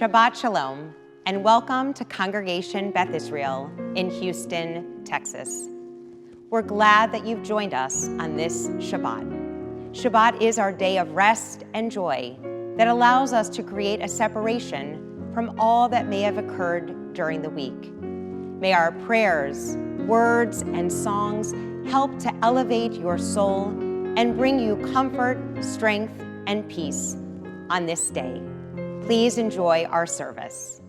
Shabbat Shalom, and welcome to Congregation Beth Israel in Houston, Texas. We're glad that you've joined us on this Shabbat. Shabbat is our day of rest and joy that allows us to create a separation from all that may have occurred during the week. May our prayers, words, and songs help to elevate your soul and bring you comfort, strength, and peace on this day. Please enjoy our service.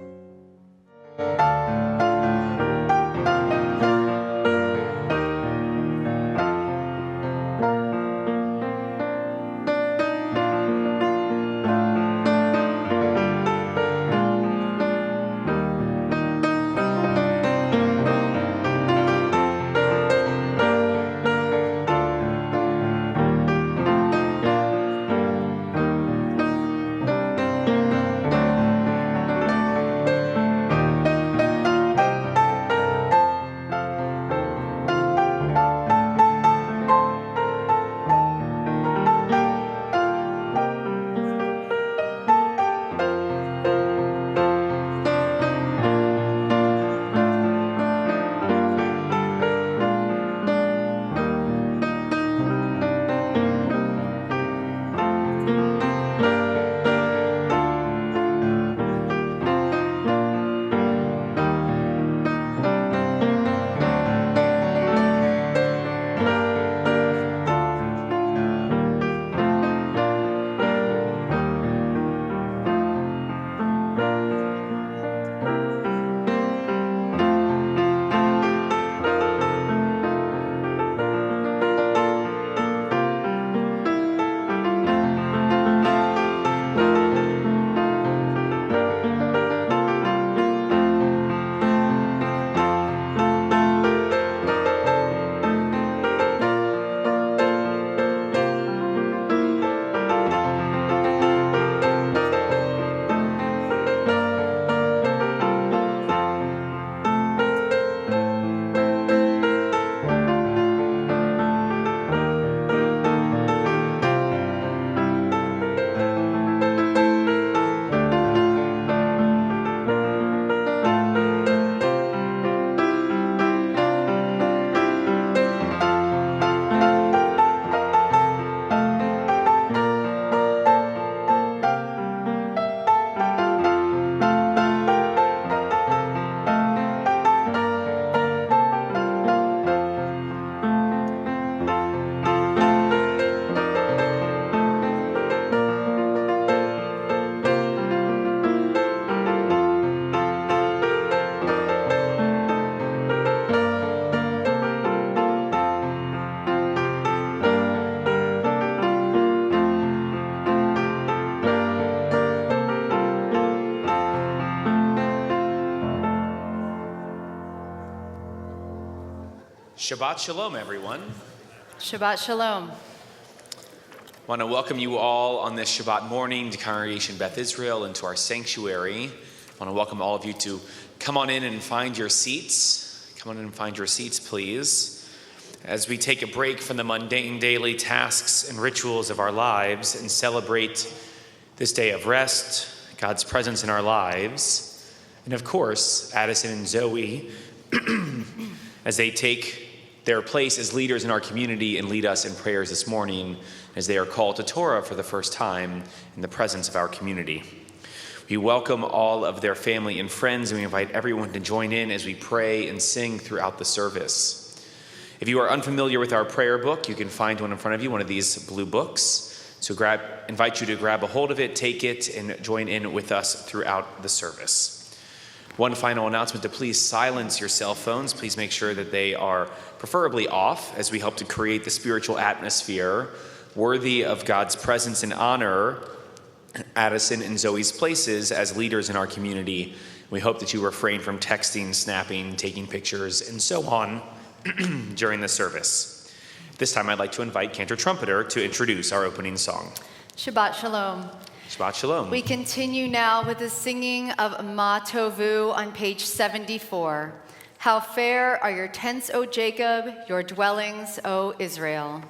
Shabbat Shalom, everyone. Shabbat Shalom. I want to welcome you all on this Shabbat morning to Congregation Beth Israel and to our sanctuary. I want to welcome all of you to come on in and find your seats. Come on in and find your seats, please. As we take a break from the mundane daily tasks and rituals of our lives and celebrate this day of rest, God's presence in our lives, and of course, Addison and Zoe, as they take their place as leaders in our community and lead us in prayers this morning as they are called to Torah for the first time in the presence of our community. We welcome all of their family and friends, and we invite everyone to join in as we pray and sing throughout the service. If you are unfamiliar with our prayer book, you can find one in front of you, one of these blue books. So invite you to grab a hold of it, take it, and join in with us throughout the service. One final announcement to please silence your cell phones. Please make sure that they are preferably off as we help to create the spiritual atmosphere worthy of God's presence and honor Addison and Zoe's places as leaders in our community. We hope that you refrain from texting, snapping, taking pictures, and so on during the service. This time I'd like to invite Cantor Trumpeter to introduce our opening song. Shabbat Shalom. Shabbat Shalom. We continue now with the singing of Ma Tovu on page 74. How fair are your tents, O Jacob, your dwellings, O Israel.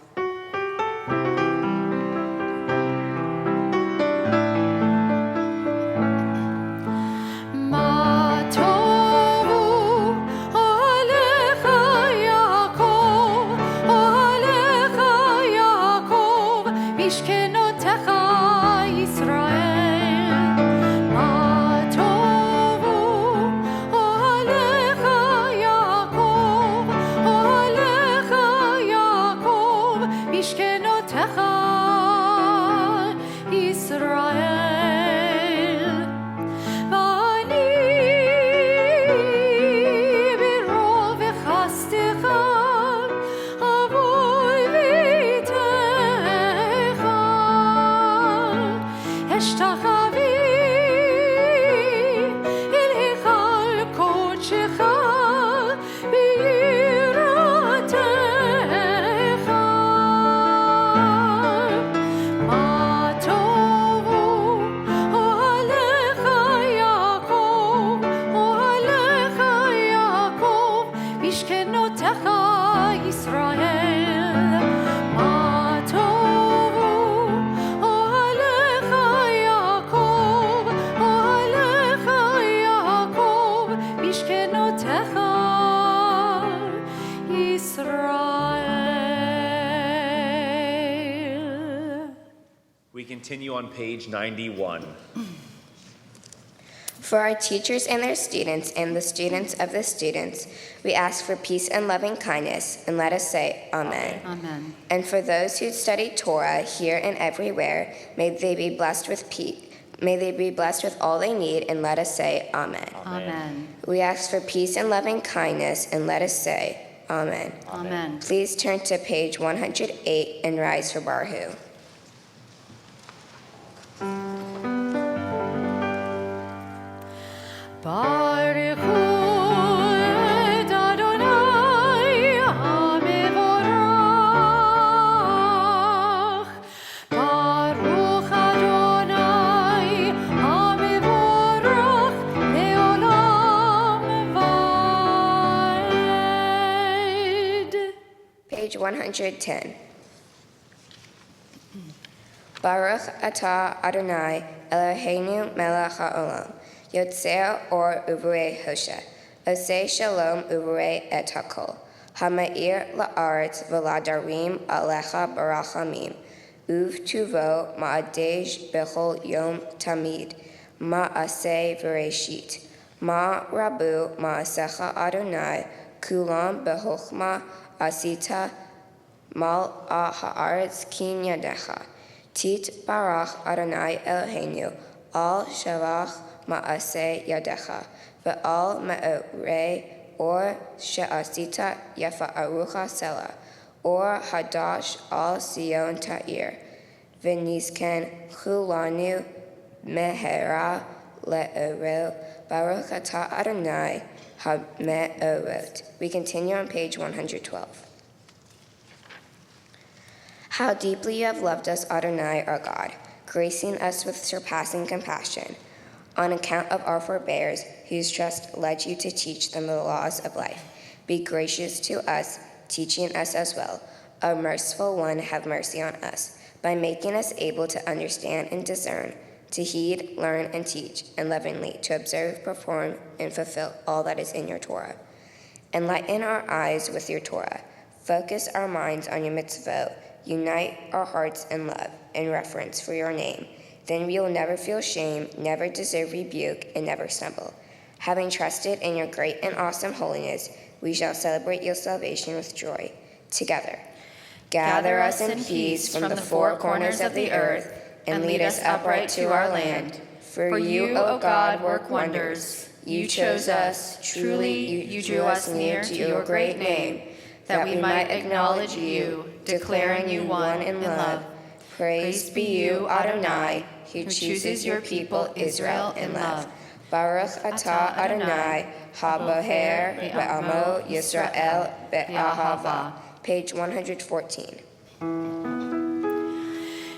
משכנותיך ישראל, מה טובו, אוהליך יעקב, אוהליך יעקב, משכנותיך ישראל. We continue on page 91. For our teachers and their students and the students of the students, we ask for peace and loving kindness, and let us say, Amen. Amen. And for those who study Torah here and everywhere, may they be blessed with peace. May they be blessed with all they need, and let us say, Amen. Amen. We ask for peace and loving kindness, and let us say, Amen. Amen. Please turn to page 108 and rise for Baruch. Baruch hu et Adonai hamevorach. Baruch Adonai hamevorach leolam vaed. Page 110. Baruch atah Adonai Eloheinu melech haolam. Yotzei or uvrei hoshe. Osei shalom uvrei et hakol. Ha'ma'ir la'aretz v'ladarim alecha barachamim. Uv tuvo ma'adej bechol yom tamid. Ma'aseh v'reshit. Ma'rabu ma'asecha Adonai. Kulam bechochma asita mal'a ha'aretz kin yadecha. Tit barach Adonai Eloheinu. Al shavach ma'aseh yadecha, ve'al ma'orei or she'asita yafa'arucha sela, or hadash al Sion ta'ir, v'nizken chulanu mehera le'orel, baruch atah Adonai ha'me'orot. We continue on page 112. How deeply you have loved us, Adonai, our God, gracing us with surpassing compassion, on account of our forebears, whose trust led you to teach them the laws of life. Be gracious to us, teaching us as well. O merciful one, have mercy on us, by making us able to understand and discern, to heed, learn, and teach, and lovingly to observe, perform, and fulfill all that is in your Torah. Enlighten our eyes with your Torah. Focus our minds on your mitzvot. Unite our hearts in love and reverence for your name. Then we will never feel shame, never deserve rebuke, and never stumble. Having trusted in your great and awesome holiness, we shall celebrate your salvation with joy. Together, gather us in peace from the four corners of the earth, and lead us upright to our land. For you, O God, work wonders. You chose us, truly you drew us near to your great name, that we might acknowledge you, declaring you one in love. Praise be you, Adonai, who chooses your people Israel in love. Baruch atah Adonai, ha-boher be'amo Yisrael be'ahava. Page 114.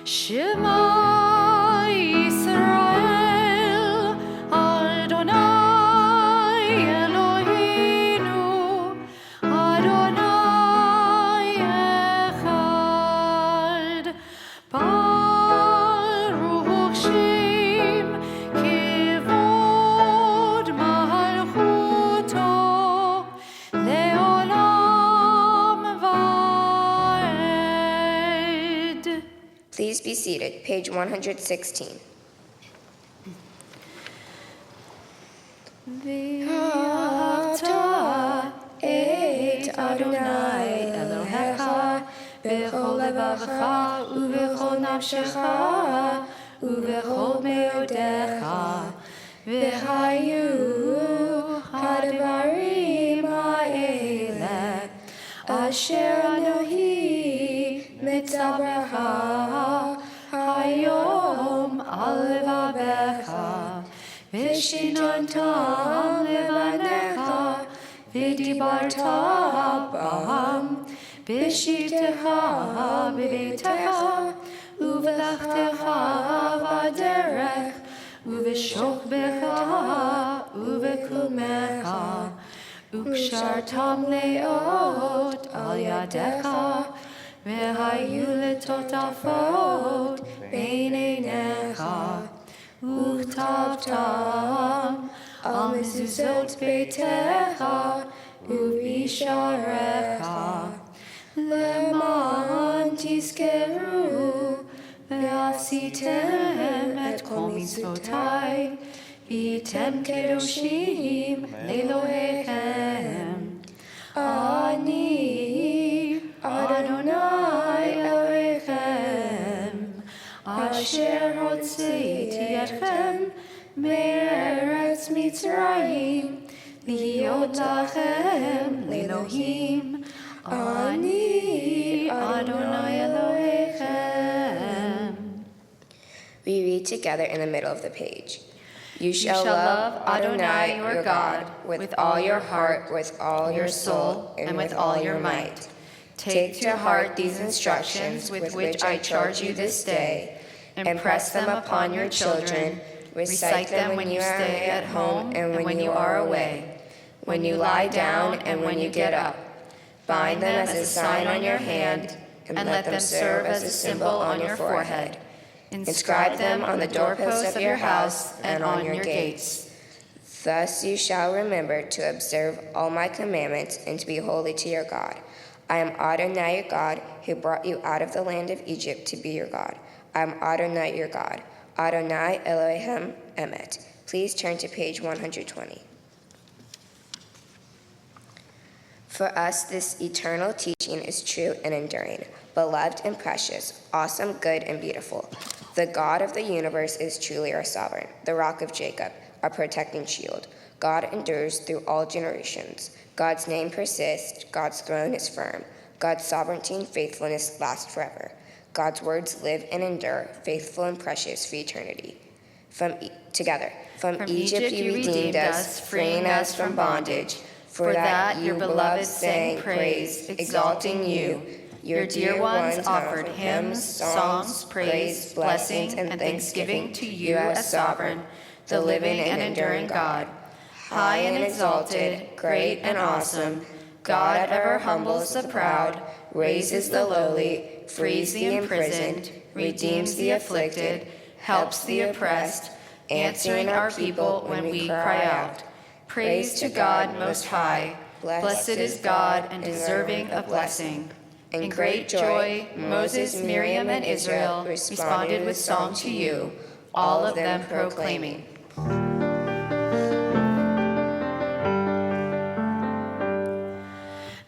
Shema Yisrael, Adonai Eloheinu, Adonai echad. Baruch Shem kivod malchuto leolam vaed. Please be seated. Page 116. V'ahavta et Adonai Elohecha b'chol levavecha u'b'chol nafshecha u'b'chol me'odecha v'hayu hadvarim ha'eleh asher anohi mitzabracha hayom al levavecha v'shinontam levanecha v'dibarta b'ham b'shivtecha b'beitecha u'v'lechtecha v'derech u'v'shokbecha u'v'kumecha וקשרתם לאות על ידיך, והיו לטוטפות בין עיניך, וכתבתם על מזוזות ביתך ובשעריך, למען תזכרו ועשיתם את כל מצוותיי, והייתם קדושים לאלוהיכם. אני אדוני אלוהיכם, אשר הוצאתי אתכם מארץ מצרים, להיות לכם לאלוהים. אני אדוני אלוהיכם. We read together in the middle of the page. You shall love Adonai your God with all your heart, with all your soul, and with all your might. Take to heart these instructions with which I charge you this day, and press them upon your children. Recite them when you stay at home and when you are away, when you lie down and when you get up. Bind them as a sign on your hand, and let them serve as a symbol on your forehead. Inscribe them on the doorposts of your house and on your gates. Thus you shall remember to observe all my commandments and to be holy to your God. I am Adonai your God, who brought you out of the land of Egypt to be your God. I am Adonai your God. Adonai Elohim Emet. Please turn to page 120. For us, this eternal teaching is true and enduring, beloved and precious, awesome, good, and beautiful. The God of the universe is truly our sovereign, the rock of Jacob, our protecting shield. God endures through all generations. God's name persists. God's throne is firm. God's sovereignty and faithfulness last forever. God's words live and endure, faithful and precious for eternity. From Egypt you redeemed us, freeing us from bondage. For that your beloved sang praise, exalting you. Your dear ones offered hymns, songs, praise, blessings, and thanksgiving to you as sovereign, the living and enduring God. High and exalted, great and awesome, God ever humbles the proud, raises the lowly, frees the imprisoned, redeems the afflicted, helps the oppressed, answering our people when we cry out. Praise to God Most High. Blessed is God and deserving of blessing. In great joy, Moses, Miriam, and Israel responded with song to you, all of them proclaiming.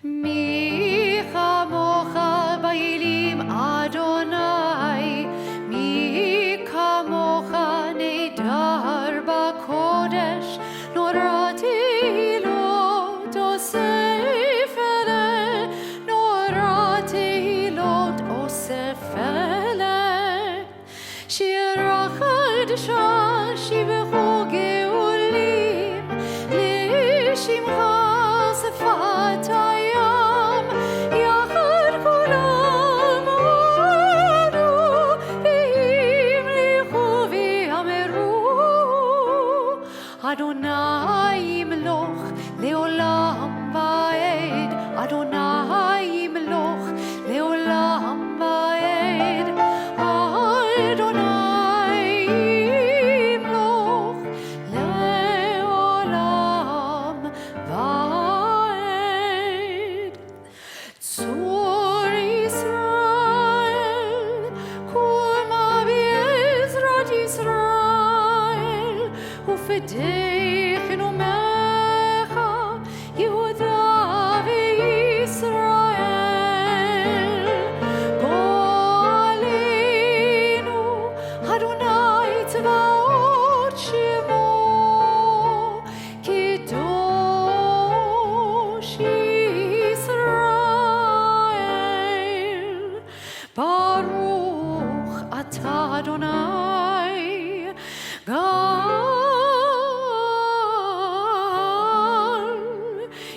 Mi chamocha ba'elim Adonai, mi kamocha nedar ba'kodesh, norati lo tosef ele, norati lo tosef ele, shir achadasha shibechu geulim, lishimcha sefat hayam, yachad kulam odu, v'imlichu v'yameru, Adonai yimloch leolam va'ed, Adonai yimloch leolam va'ed, Adonai yimloch leolam va'ed. Tzur Yisrael, huma b'ezrat Yisrael, ufedechenu mecha, Yehuda v'Yisrael. Go'alenu, Adonai tzvaot shemo, Kedosh Yisrael. Baruch atah Adonai, Gal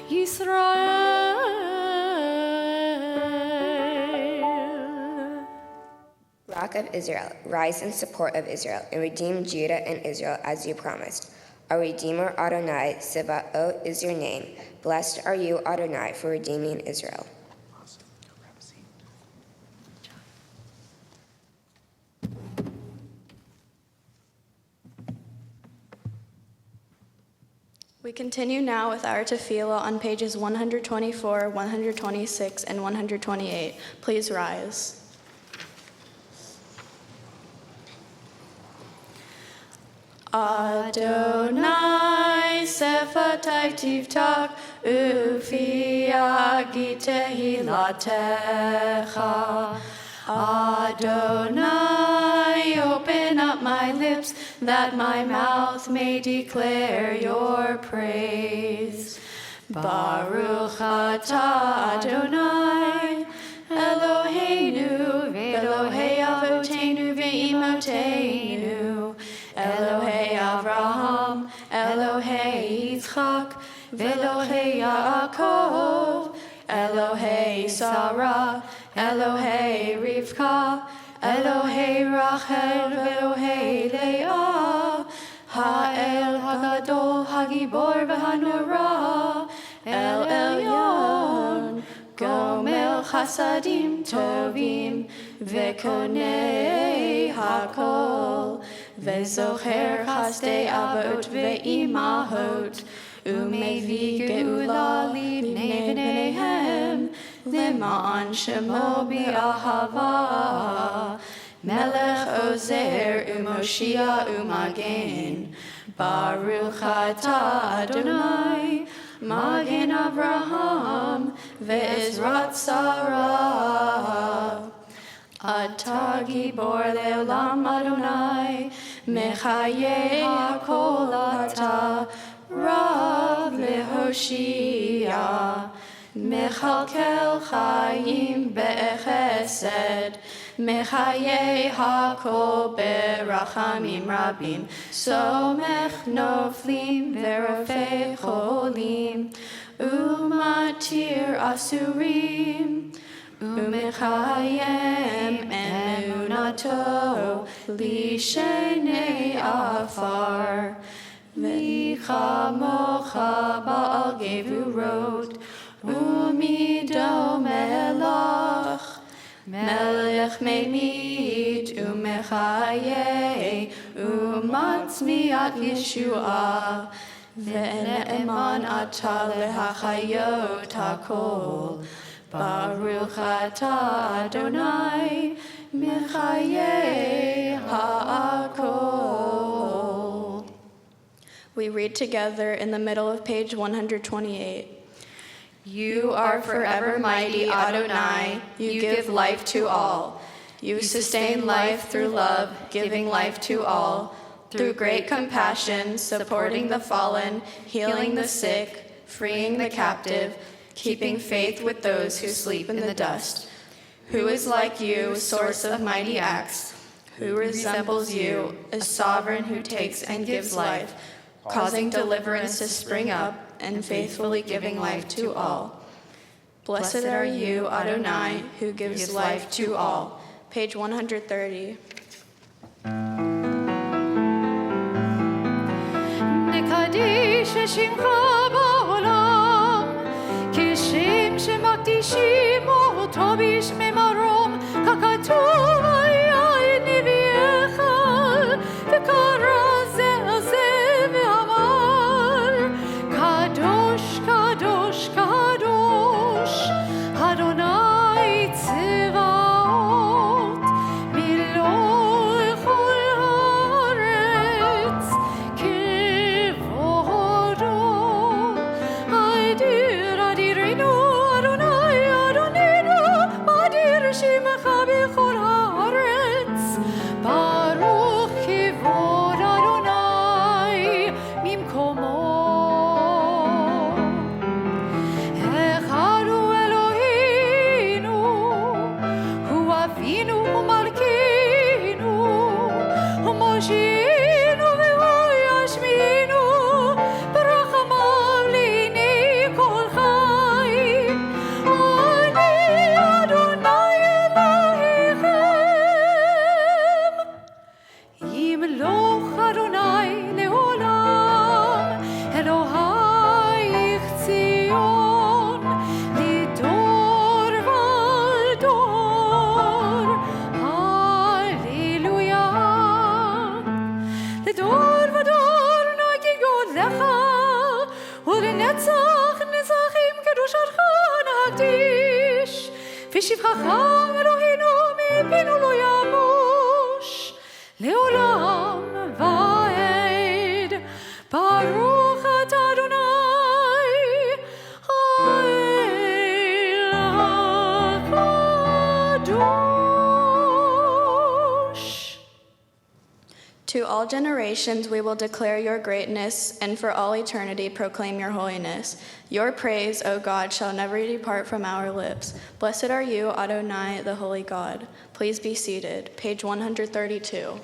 Yisrael. Rock of Israel, rise in support of Israel and redeem Judah and Israel as you promised. Our Redeemer Adonai, Sebaot is your name. Blessed are you, Adonai, for redeeming Israel. We continue now with our tefillah on pages 124, 126, and 128. Please rise. Adonai sefatai tivtak ufi agi tehilatecha. Adonai, open up my lips, that my mouth may declare your praise. Baruch atah Adonai, Eloheinu, Elohei avotenu ve'imotenu, Elohei Avraham, Elohei Yitzchak, Ve'Elohei Yaakov, Elohei Sarah, Elohei Rivka, Elohei Rachel, Elohei Leah, Ha'el Hagadol, Hagibor v'Hanora, El Elyon, Gomel Chasadim Tovim, Ve'konei Hakol, Ve'zocher Chasdei Avot Ve'imahot, Umevi Geula Libnei B'neihem, Lema'an Shemo B'ahava, Melech Ozer Umoshia Umagen, Baruch atah Adonai, Magen Avraham, Ve'ezrat Sarah. Atah Gibor Le'olam Adonai, Mechayeh HaKol atah, Rav leHoshia, Mechalkel Chaim be'echesed, Mechayeh HaKol berachamim rabim, Somech noflim ve'rofei cholim, Umatir asurim, Umechayem emunato lishenei afar. V'chamocha ba'al gevurot, umido melach, melech memit umechaye, umatzmiat Yeshua, ve'ne'eman ata lehachayot hakol, Baruch atah Adonai, mechaye ha'akol. We read together in the middle of page 128. You are forever mighty, Adonai. You give life to all. You sustain life through love, giving life to all. Through great compassion, supporting the fallen, healing the sick, freeing the captive, keeping faith with those who sleep in the dust. Who is like you, source of mighty acts? Who resembles you, a sovereign who takes and gives life, causing deliverance to spring up, and faithfully giving life to all. Blessed are you, Adonai, who gives life to all. Page 130. Nekadesh shimcha ba'olam, kishem shemakdishim oto b'shmei marom, kakatuv hayay neviecha, v'kara zeh ve'amar, kadosh, kadosh, kadosh, Adonai tzevaot, milo echol haaretz, kevodo, adir, adirenu, Adonai, Adonenu, adir shemecha b'chol haaretz. להקדיש, ושבחך אלוהינו מפינו לא ימוש, לעולם ועד. ברוך אתה אדוני, האל הקדוש. To all generations we will declare your greatness, and for all eternity proclaim your holiness. Your praise, O God, shall never depart from our lips. Blessed are you, Adonai, the holy God. Please be seated. Page 132.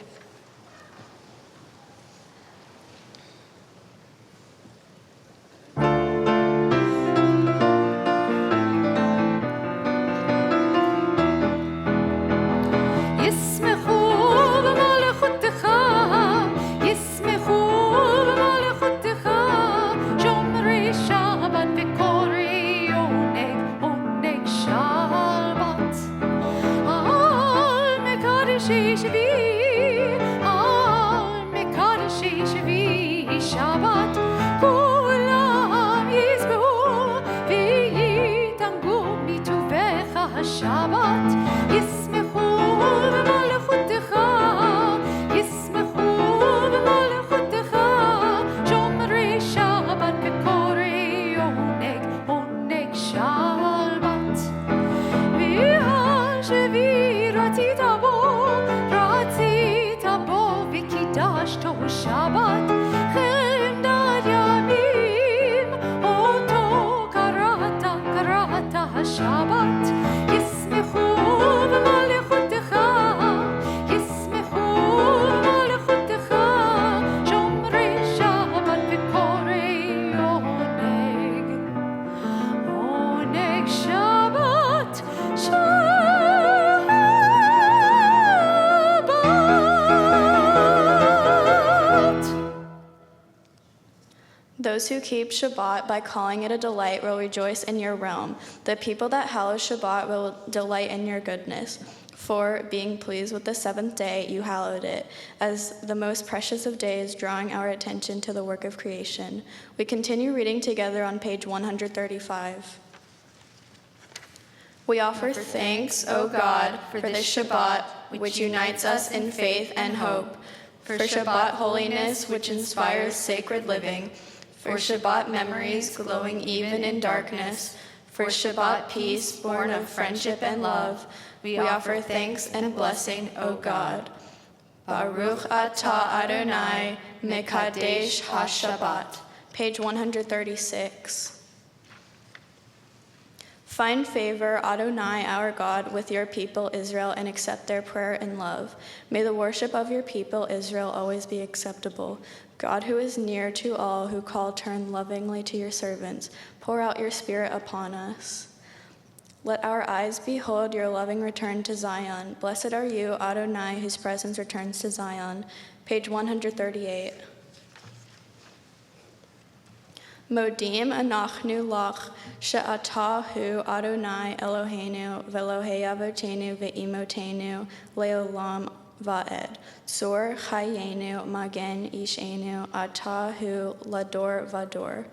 Shabbat, כולם ישבעו ויתענגו מטובך השבת, ישמחו במלכותך, ישמחו במלכותך, שומרי שבת וקוראי עונג שבת. והשביעי רצית בו וקידשתו שבת, חמדת ימים אותו קראת השבת, ישמחו במלכותך, ישמחו במלכותך, שומרי שבת וקוראי עונג שבת, Those who keep Shabbat by calling it a delight will rejoice in your realm. The people that hallow Shabbat will delight in your goodness. For, being pleased with the seventh day, you hallowed it, as the most precious of days, drawing our attention to the work of creation. We continue reading together on page 135. We offer thanks, O God, for this Shabbat, which unites us in faith and hope, for Shabbat holiness, which inspires sacred living, for Shabbat memories glowing even in darkness, for Shabbat peace born of friendship and love, we offer thanks and blessing, O God. Baruch atah Adonai, mekadesh ha-Shabbat. Page 136. Find favor, Adonai, our God, with your people Israel, and accept their prayer in love. May the worship of your people Israel always be acceptable. God, who is near to all who call, turn lovingly to your servants. Pour out your Spirit upon us. Let our eyes behold your loving return to Zion. Blessed are you, Adonai, whose presence returns to Zion. Page 138. Modim anachnu lach she'atah hu Adonai Eloheinu ve'Elohei avotenu ve'imotenu le'olam va'ed. Tzor chayenu magen ishenu atah hu lador vador.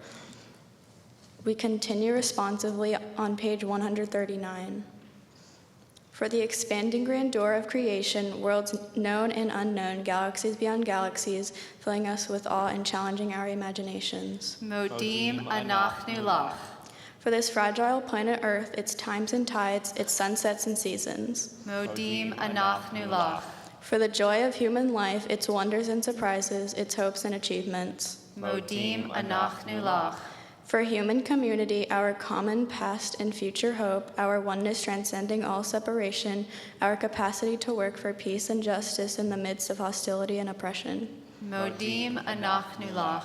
We continue responsively on page 139. For the expanding grandeur of creation, worlds known and unknown, galaxies beyond galaxies, filling us with awe and challenging our imaginations. Modim anachnu lach. For this fragile planet Earth, its times and tides, its sunsets and seasons. Modim anachnu lach. For the joy of human life, its wonders and surprises, its hopes and achievements. Modim anachnu lach. For human community, our common past and future hope, our oneness transcending all separation, our capacity to work for peace and justice in the midst of hostility and oppression. Modim anachnu lach.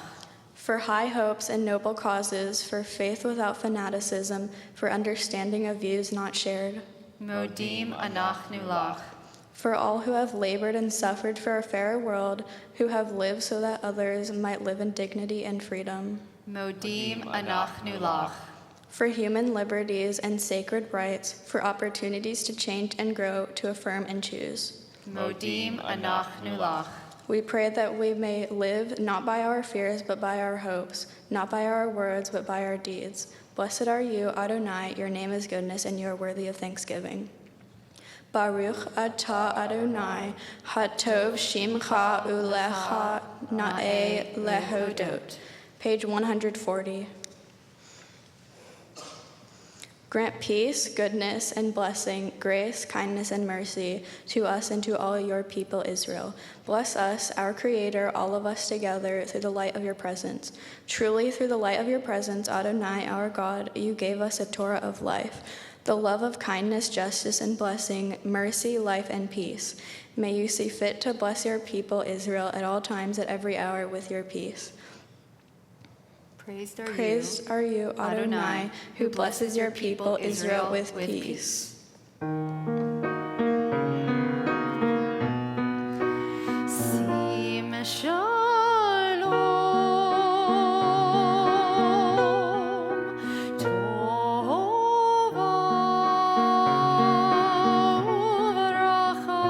For high hopes and noble causes, for faith without fanaticism, for understanding of views not shared. Modim anachnu lach. For all who have labored and suffered for a fairer world, who have lived so that others might live in dignity and freedom. Modim anachnu lach. For human liberties and sacred rights, for opportunities to change and grow, to affirm and choose. Modim anachnu lach. We pray that we may live not by our fears but by our hopes, not by our words but by our deeds. Blessed are you, Adonai, your name is goodness, and you are worthy of thanksgiving. Baruch atah Adonai, hatov shimcha ulecha na'e lehodot. Page 140. Grant peace, goodness, and blessing, grace, kindness, and mercy to us and to all your people Israel. Bless us, our Creator, all of us together, through the light of your presence. Truly, through the light of your presence, Adonai, our God, you gave us a Torah of life, the love of kindness, justice, and blessing, mercy, life, and peace. May you see fit to bless your people Israel at all times, at every hour, with your peace. Praised are you, Adonai, who blesses your people Israel with peace. Sim shalom, tova uveracha.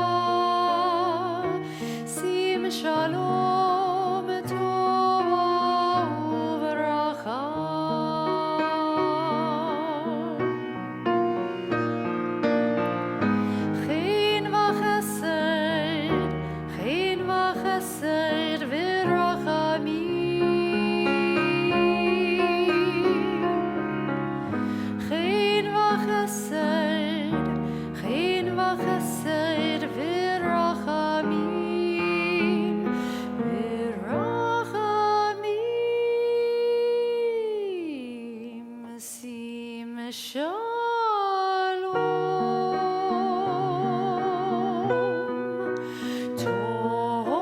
Sim shalom, tova uveracha. Chin v'chesed v'rachamim. Chin v'chesed v'rachamim. V'rachamim. Sim shalom. Tova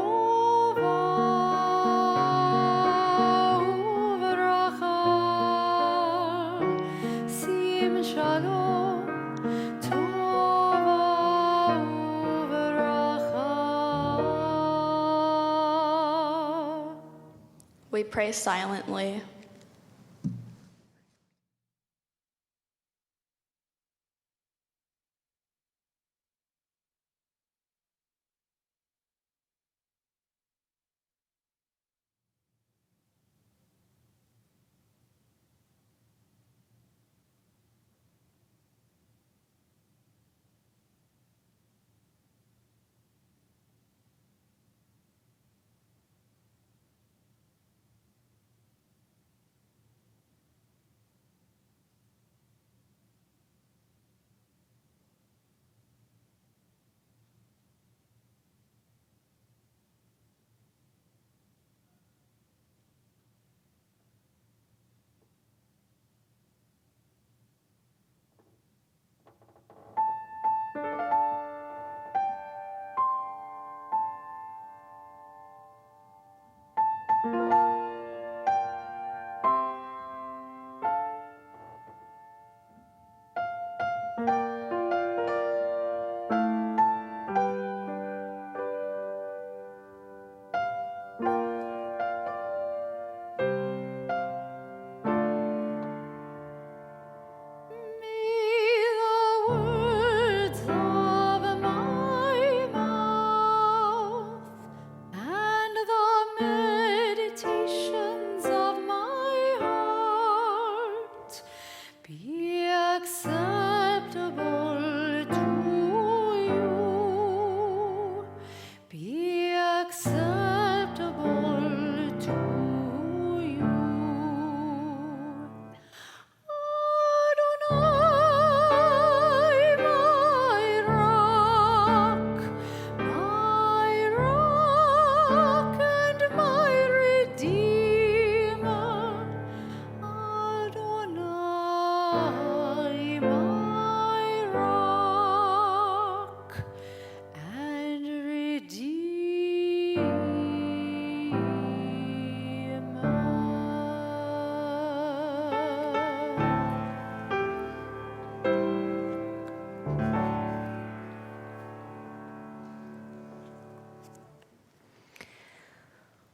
uveracha. Sim shalom. Tova uveracha. We pray silently.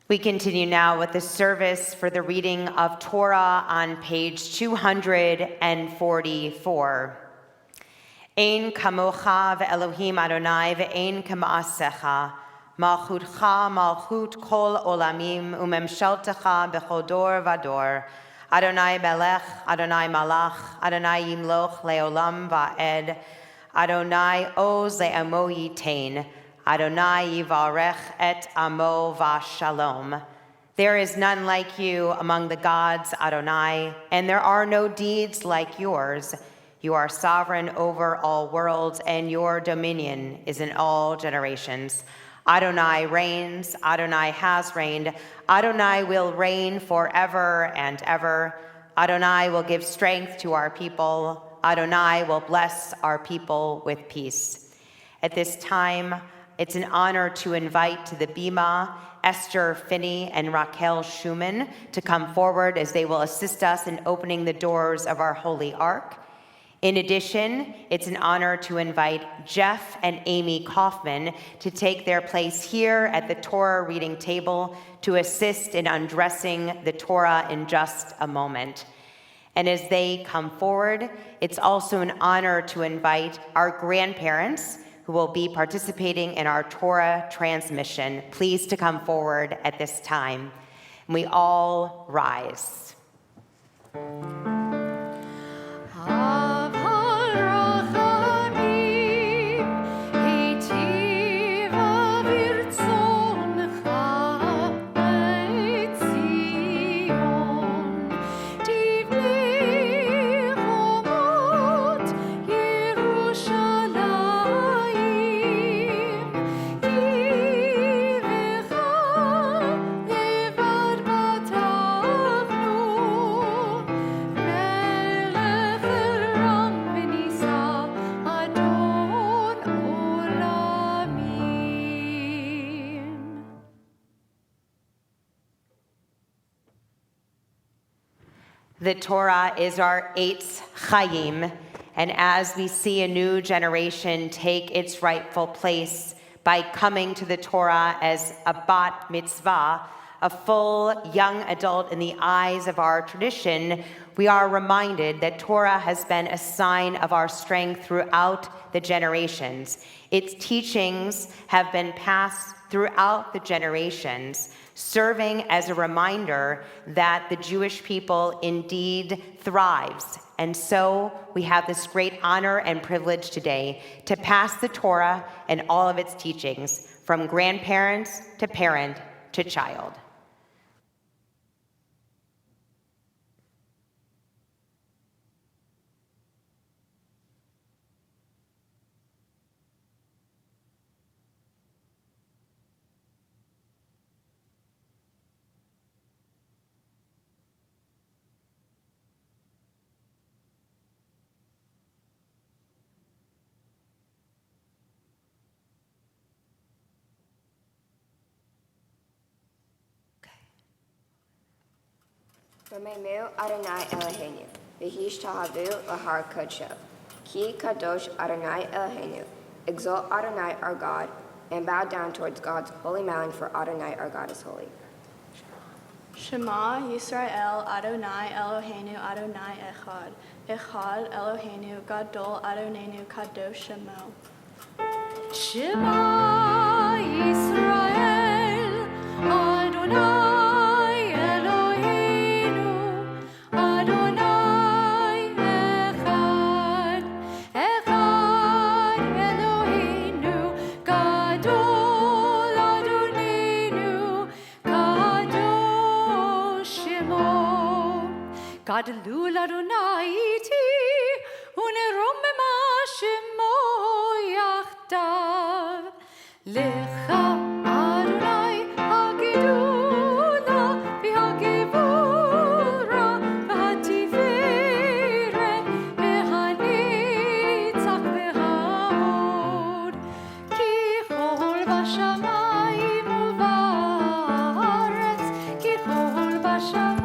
We continue now with the service for the reading of Torah on page 244. Ein kamocha ve'elohim Adonai ve'ein kama'asecha, malchutcha malchut kol olamim umemsheltecha bechol dor vador, Adonai melech, Adonai malach, Adonai yimloch leolam va'ed. Adonai oz le'amo yitain, Adonai yivarech et amo v'shalom. There is none like you among the gods, Adonai, and there are no deeds like yours. You are sovereign over all worlds, and your dominion is in all generations. Adonai reigns, Adonai has reigned, Adonai will reign forever and ever. Adonai will give strength to our people, Adonai will bless our people with peace. At this time, it's an honor to invite to the Bima Esther Finney and Raquel Schumann to come forward as they will assist us in opening the doors of our Holy Ark. In addition, it's an honor to invite Jeff and Amy Kaufman to take their place here at the Torah reading table to assist in undressing the Torah in just a moment. And as they come forward, it's also an honor to invite our grandparents who will be participating in our Torah transmission. Please to come forward at this time. And we all rise. The Torah is our Eitz Chaim, and as we see a new generation take its rightful place by coming to the Torah as a Bat Mitzvah, a full young adult in the eyes of our tradition, we are reminded that Torah has been a sign of our strength throughout the generations. Its teachings have been passed throughout the generations, serving as a reminder that the Jewish people indeed thrives. And so we have this great honor and privilege today to pass the Torah and all of its teachings from grandparents to parent to child. V'meimeu Adonai Eloheinu, v'hish tahavu l'har kodsho. Ki kadosh Adonai Eloheinu. Exalt Adonai our God, and bow down towards God's holy mountain, for Adonai our God is holy. Shema Yisrael Adonai Eloheinu Adonai Echad. Echad Eloheinu Gadol Adonenu Kadosh Shemo. Shema Yisrael Adonai Gadlu Adonai iti, uneromema shemo yachdav. Lecha Adonai hagedula v'hagevura v'hatiferet v'hanitzach v'hahod. Ki chol b'shamayim u'ba'aretz, ki chol b'shamayim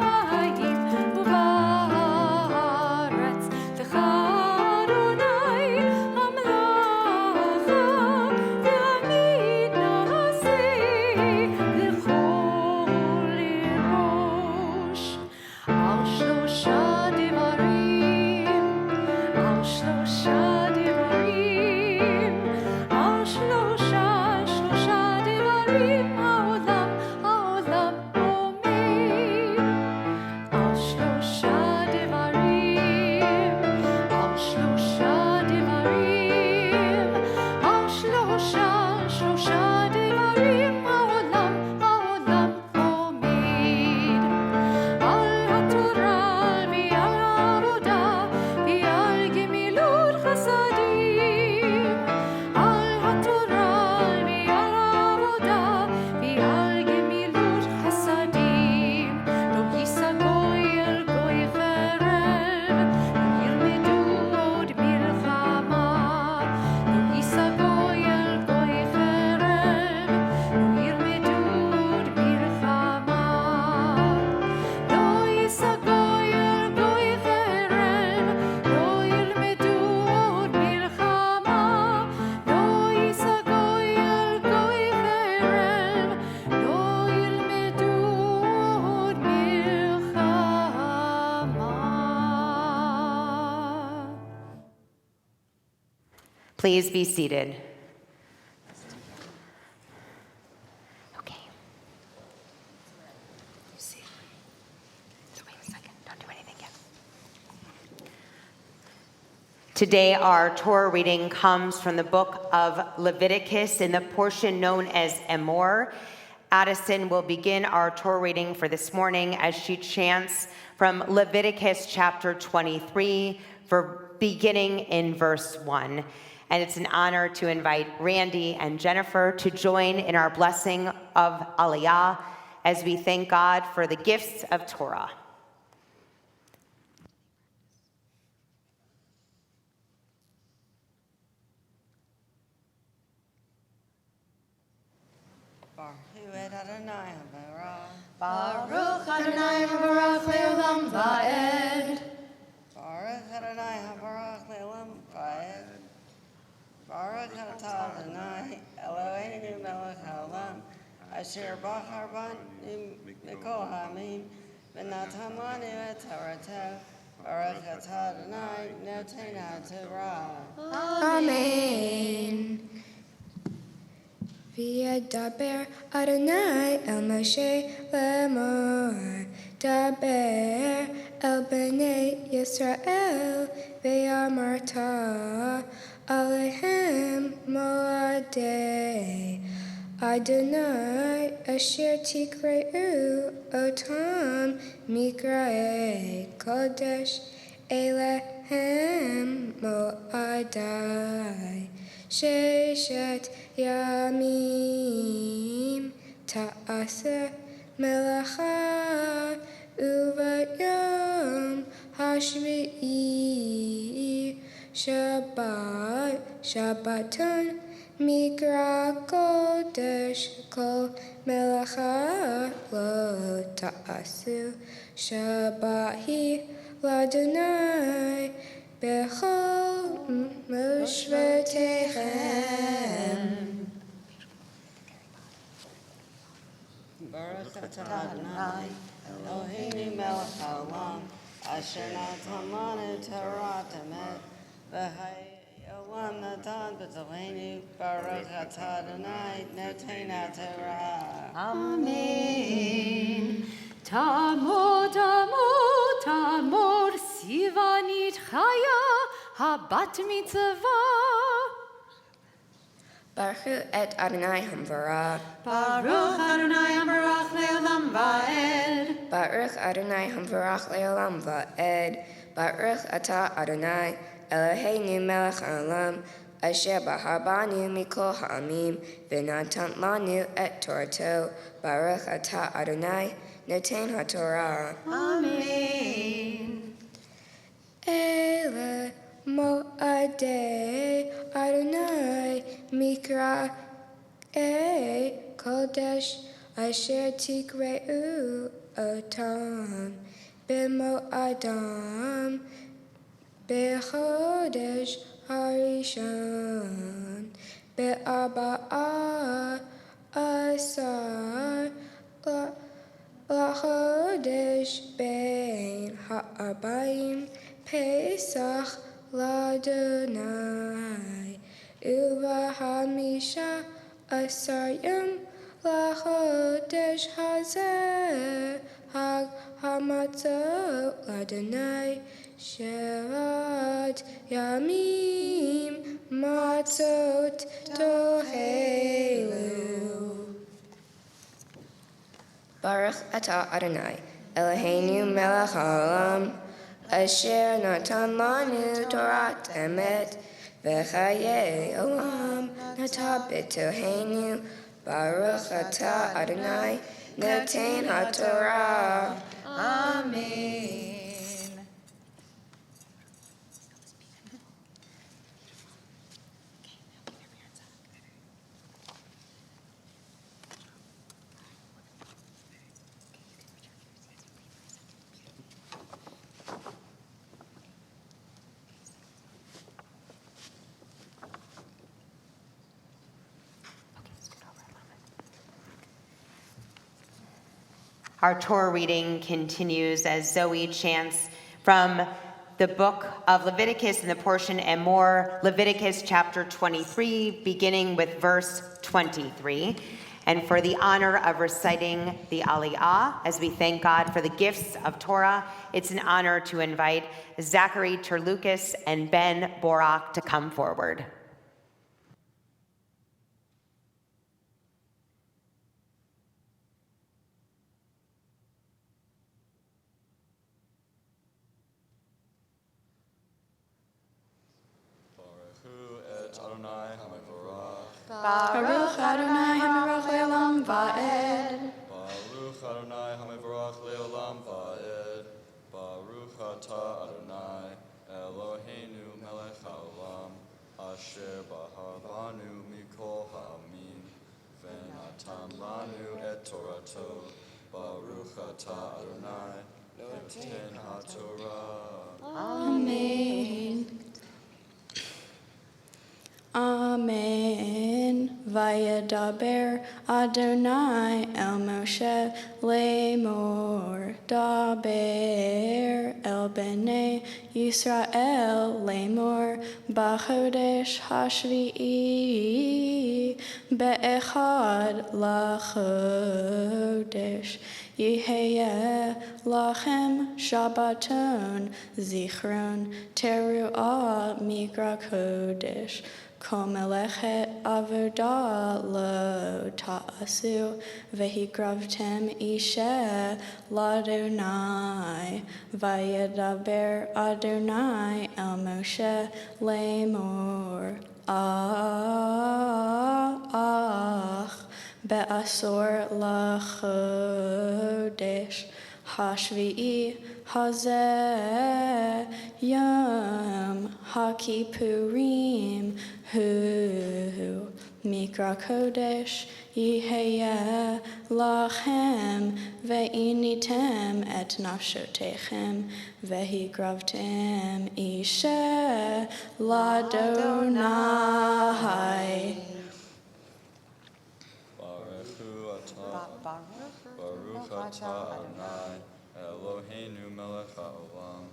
Shlosh Please be seated. Okay. Wait a second. Don't do anything yet. Today, our Torah reading comes from the book of Leviticus in the portion known as Emor. Addison will begin our Torah reading for this morning as she chants from Leviticus chapter 23, for beginning in verse 1. And it's an honor to invite Randy and Jennifer to join in our blessing of Aliyah as we thank God for the gifts of Torah. Baruch Adonai Habarach Le'olam Va'ed. Baruch Adonai Habarach Le'olam Va'ed. Baruch Atah Adonai Eloheinu Melech Haolam Asher Bachar Banu Mikol Ha'amim V'natan Lanu Et Torato. Baruch Atah Adonai Noten HaTorah. Amen. V'yedaber Adonai el Moshe lemor, daber el bnei Yisrael ve'amarta alehem moadei Adonai asher tikreu otam mikraei kodesh elehem moadai Sheshet Yamim Ta'aseh Melacha Uvayom Hashvi'i Shabbat Shabbaton Mikra Kodesh Kol Melacha Lo Ta'asu Shabbahi Ladonai Bechol Moshvetechem. Baruch Atah Adonai Eloheinu Melech Haolam Asher Natan Lanu Torah Emet V'Hayolam Natan B'Tolenu. Baruch Atah Adonai Noten HaTorah. Amen. Tamod, Tamod, Tamod, Sivanit Chaya, Habat Mitzvah. Baruch et Adonai Hamvarah. Baruch Adonai Habarach Le'olam Va'ed. Baruch Adonai Hamvarach Le'olam Va'ed. Baruch atah Adonai Eloheinu Melech Haolam Asher Bahar Banu Mikol Ha'amim V'natan Lanu Et Torato. Baruch atah Adonai Noten HaTorah. Amen. Ele Moadei Adonai Mikra Kodesh Asher Tikreu Otam B'Moadam B'Chodesh Harishon B'Arba'a Asar L'Chodesh Ben Ha'arbaim Pesach L'Adonai Uvahamisha Asar Yom L'Chodesh Hazeh Hag Hamatzot L'Adonai Shevat Yamim Matzot Tohelu. Baruch atah Adonai Eloheinu Melech Haolam Asher Natan Lanu Torah Emet V'Chayei Olam Natan B'Tohenu. Baruch atah Adonai Noten HaTorah. Amen. Our Torah reading continues as Zoe chants from the book of Leviticus and the portion and more, Leviticus chapter 23, beginning with verse 23. And for the honor of reciting the Aliyah, as we thank God for the gifts of Torah, it's an honor to invite Zachary Terlukas and Ben Borak to come forward. Baruch Adonai Hamevarach Le'olam Va'ed. Baruch Adonai Hamevarach Le'olam Va'ed. Baruch Atah Adonai Eloheinu Melech Haolam Asher Bahar Banu Mikol Ha'amim V'natan Lanu Et Torato. Baruch Atah Adonai Noten HaTorah. Amen. Amen. Vayedaber Adonai El Moshe Lemor. Daber El Bnei Yisrael Lemor. B'chodesh Hashvi'i Be'echad Lachodesh. Yeheyeh lachem Shabbaton Zichron Teruah Mikra Kodesh. Kol melechet avodah lo ta'asu vehikravtem ishe l'Adonai vayedaber Adonai el Moshe lemor be'asor lachodesh hashvi'i hazeh yom hakipurim hu mikra kodesh yiheyeh lachem ve'initem et nafshotechem vehikravtem ishe l'Adonai. Baruch atah Adonai Eloheinu melech haolam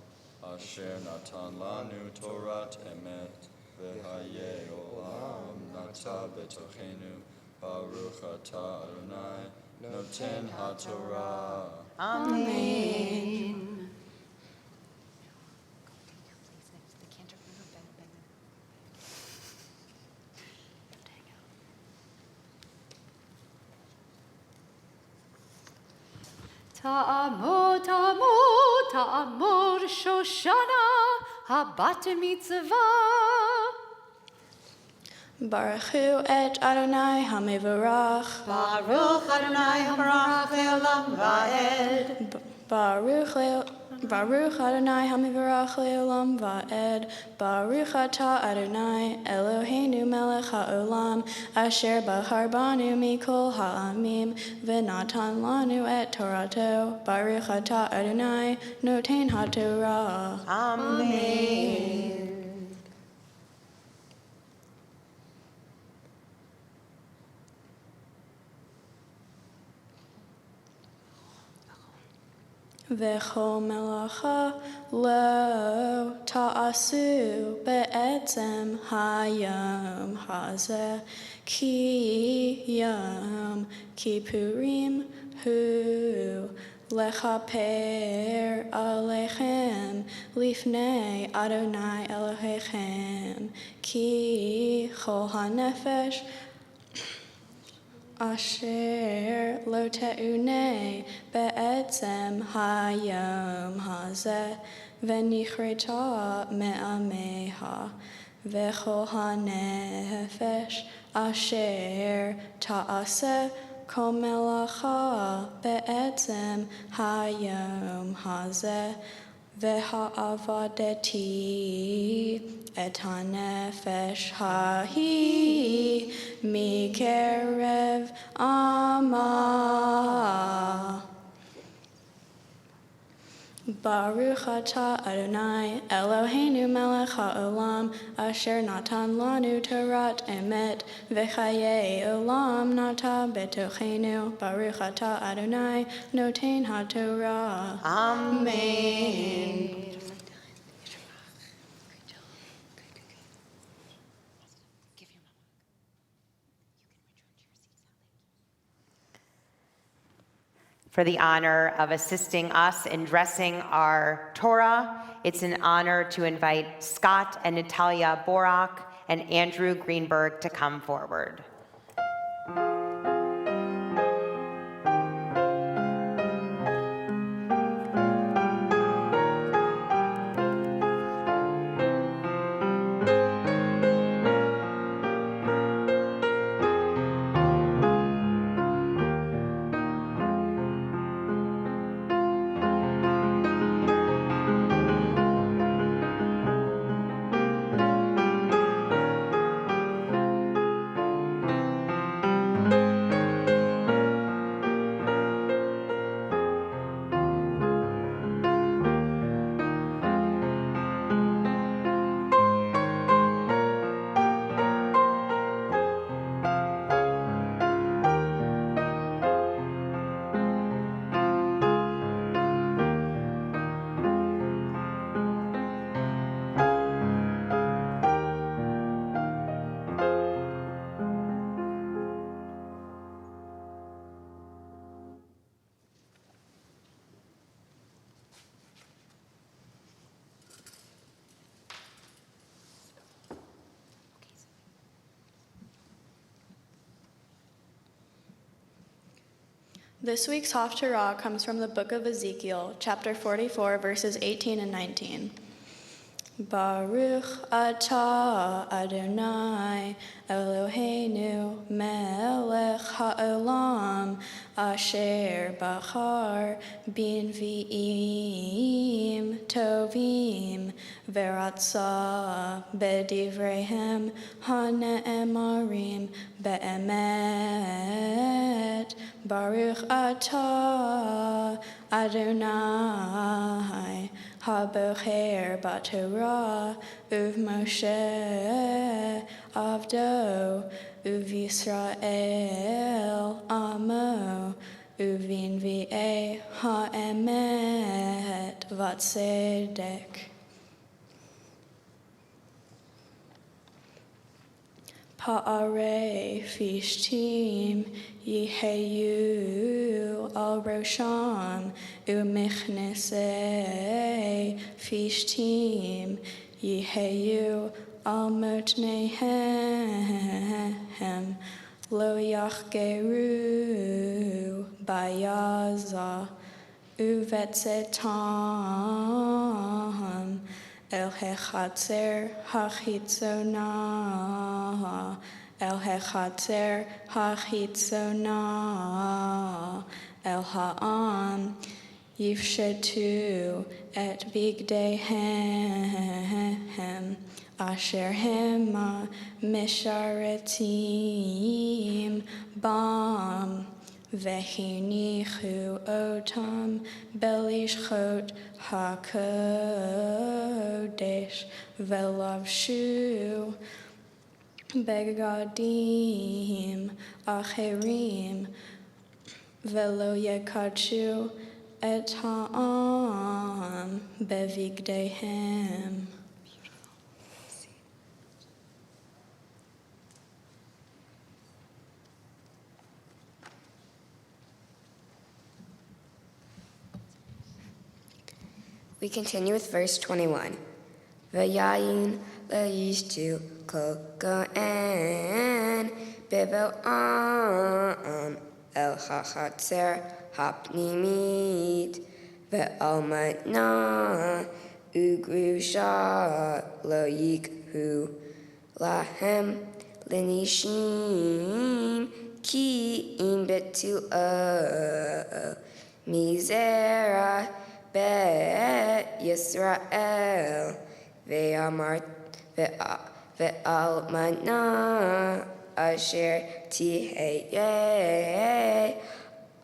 asher natan lanu Torat emet v'hayei olam nata betochenu. Baruch atah Adonai noten haTorah. Amen. Ta'amod, ta'amod, ta'amod, Shoshana, Habat Mitzvah. Baruchu et Adonai Hamevarach. Baruch Adonai Hamevarach Le'olam Va'ed. Baruch Adonai Hamevarach Le'olam Va'ed. Baruch Atah Adonai Eloheinu Melech Haolam Asher Bahar Banu Mikol Ha'amim V'natan Lanu Et Torato. Baruch Atah Adonai Noten HaTorah. Amen. V'chol melacha lo ta'asu be'etzem hayom hazeh ki yom kippurim hu lechaper alechem lifnei Adonai Elohechem ki chol hanefesh Asher lo te'unei be'etzem hayom hazeh v'nichreta me'ameha v'chol hanefesh asher ta'aseh kol melacha be'etzem hayom hazeh v'ha'avadeti et hanefesh hahi mikerev Amma. Baruch atah Adonai Eloheinu melech haolam asher natan lanu Torat emet v'chayei olam nata betochenu. Baruch atah Adonai noten haTorah. Amen. for the honor of assisting us in dressing our Torah. It's an honor to invite Scott and Natalia Borak and Andrew Greenberg to come forward. This week's Haftarah comes from the book of Ezekiel, chapter 44, verses 18 and 19. Baruch atah Adonai Eloheinu melech ha'olam asher bachar b'nvi'im tovim v'ratzah b'divreihem ha'ne'emarim be'emet. Baruch atah Adonai habocher b'Torah uv'Moshe avdo uv'Yisrael amo uv'nvi'ei ha'emet v'tzedek. Pa'arei fishtim yiheyu al rosham u'michnesei fishtim yiheyu al motneihem lo yachgeru bayaza uvetzetam El hechatzer hachitzona, El hechatzer hachitzona, El ha'am yifshetu et bigdeihem, asher hema misharetim bam. Vehinichu otam belishchot hakodesh velavshu begadim acherim velo yekachu et ha'am bevigdehem. We continue with verse 21. V'yayin le'yishtu kol go'en bevo'am el hachatzer hapnimit ve'almana ugrusha lo yikhu lahem lenishim ki im betu'o mizera Bet Yisrael ve'almana asher tiheye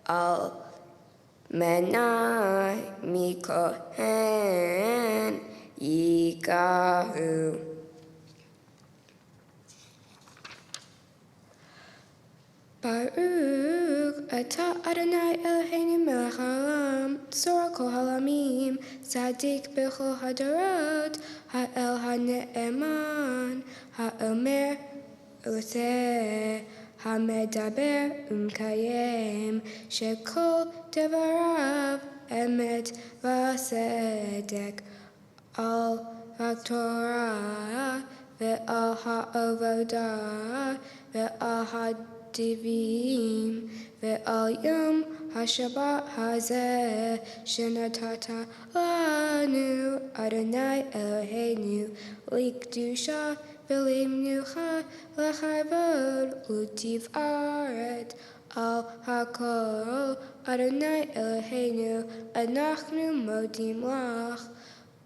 almana mikohen yikahu. Baruch atah Adonai Eloheinu melech haolam tzorah kol halamim tzadik b'chol hadorot ha'el ha'ne'eman ha'omer oseh המדבר ומקיים, שכל דבריו אמת וצדק, על התורה ועל העבודה ועל הדברים ועל יום השבת הזה שנתת לנו, אדוני אלוהינו, לקדושה ולמנוחה, לכבוד ולתפארת על הכל. אדוני אלוהינו, אנחנו מודים לך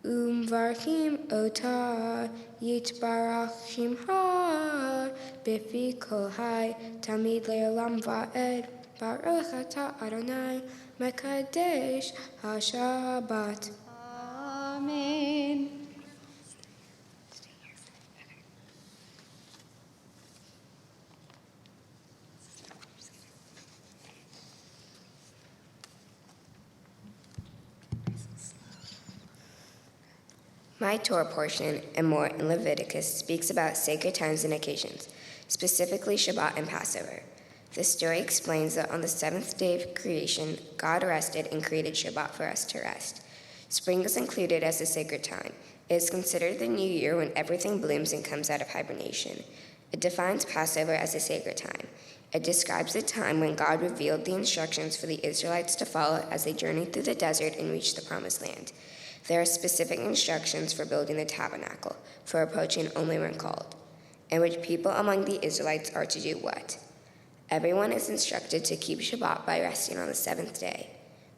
ומברכים אותה, יתברך שמך בפי כל חי, תמיד לעולם ועד. ברוך אתה אדוני, מקדש השבת. אמן. My Torah portion and more in Leviticus speaks about sacred times and occasions, specifically Shabbat and Passover. The story explains that on the seventh day of creation, God rested and created Shabbat for us to rest. Spring is included as a sacred time. It is considered the new year when everything blooms and comes out of hibernation. It defines Passover as a sacred time. It describes the time when God revealed the instructions for the Israelites to follow as they journeyed through the desert and reached the Promised Land. There are specific instructions for building the tabernacle, for approaching only when called, in which people among the Israelites are to do what? Everyone is instructed to keep Shabbat by resting on the seventh day.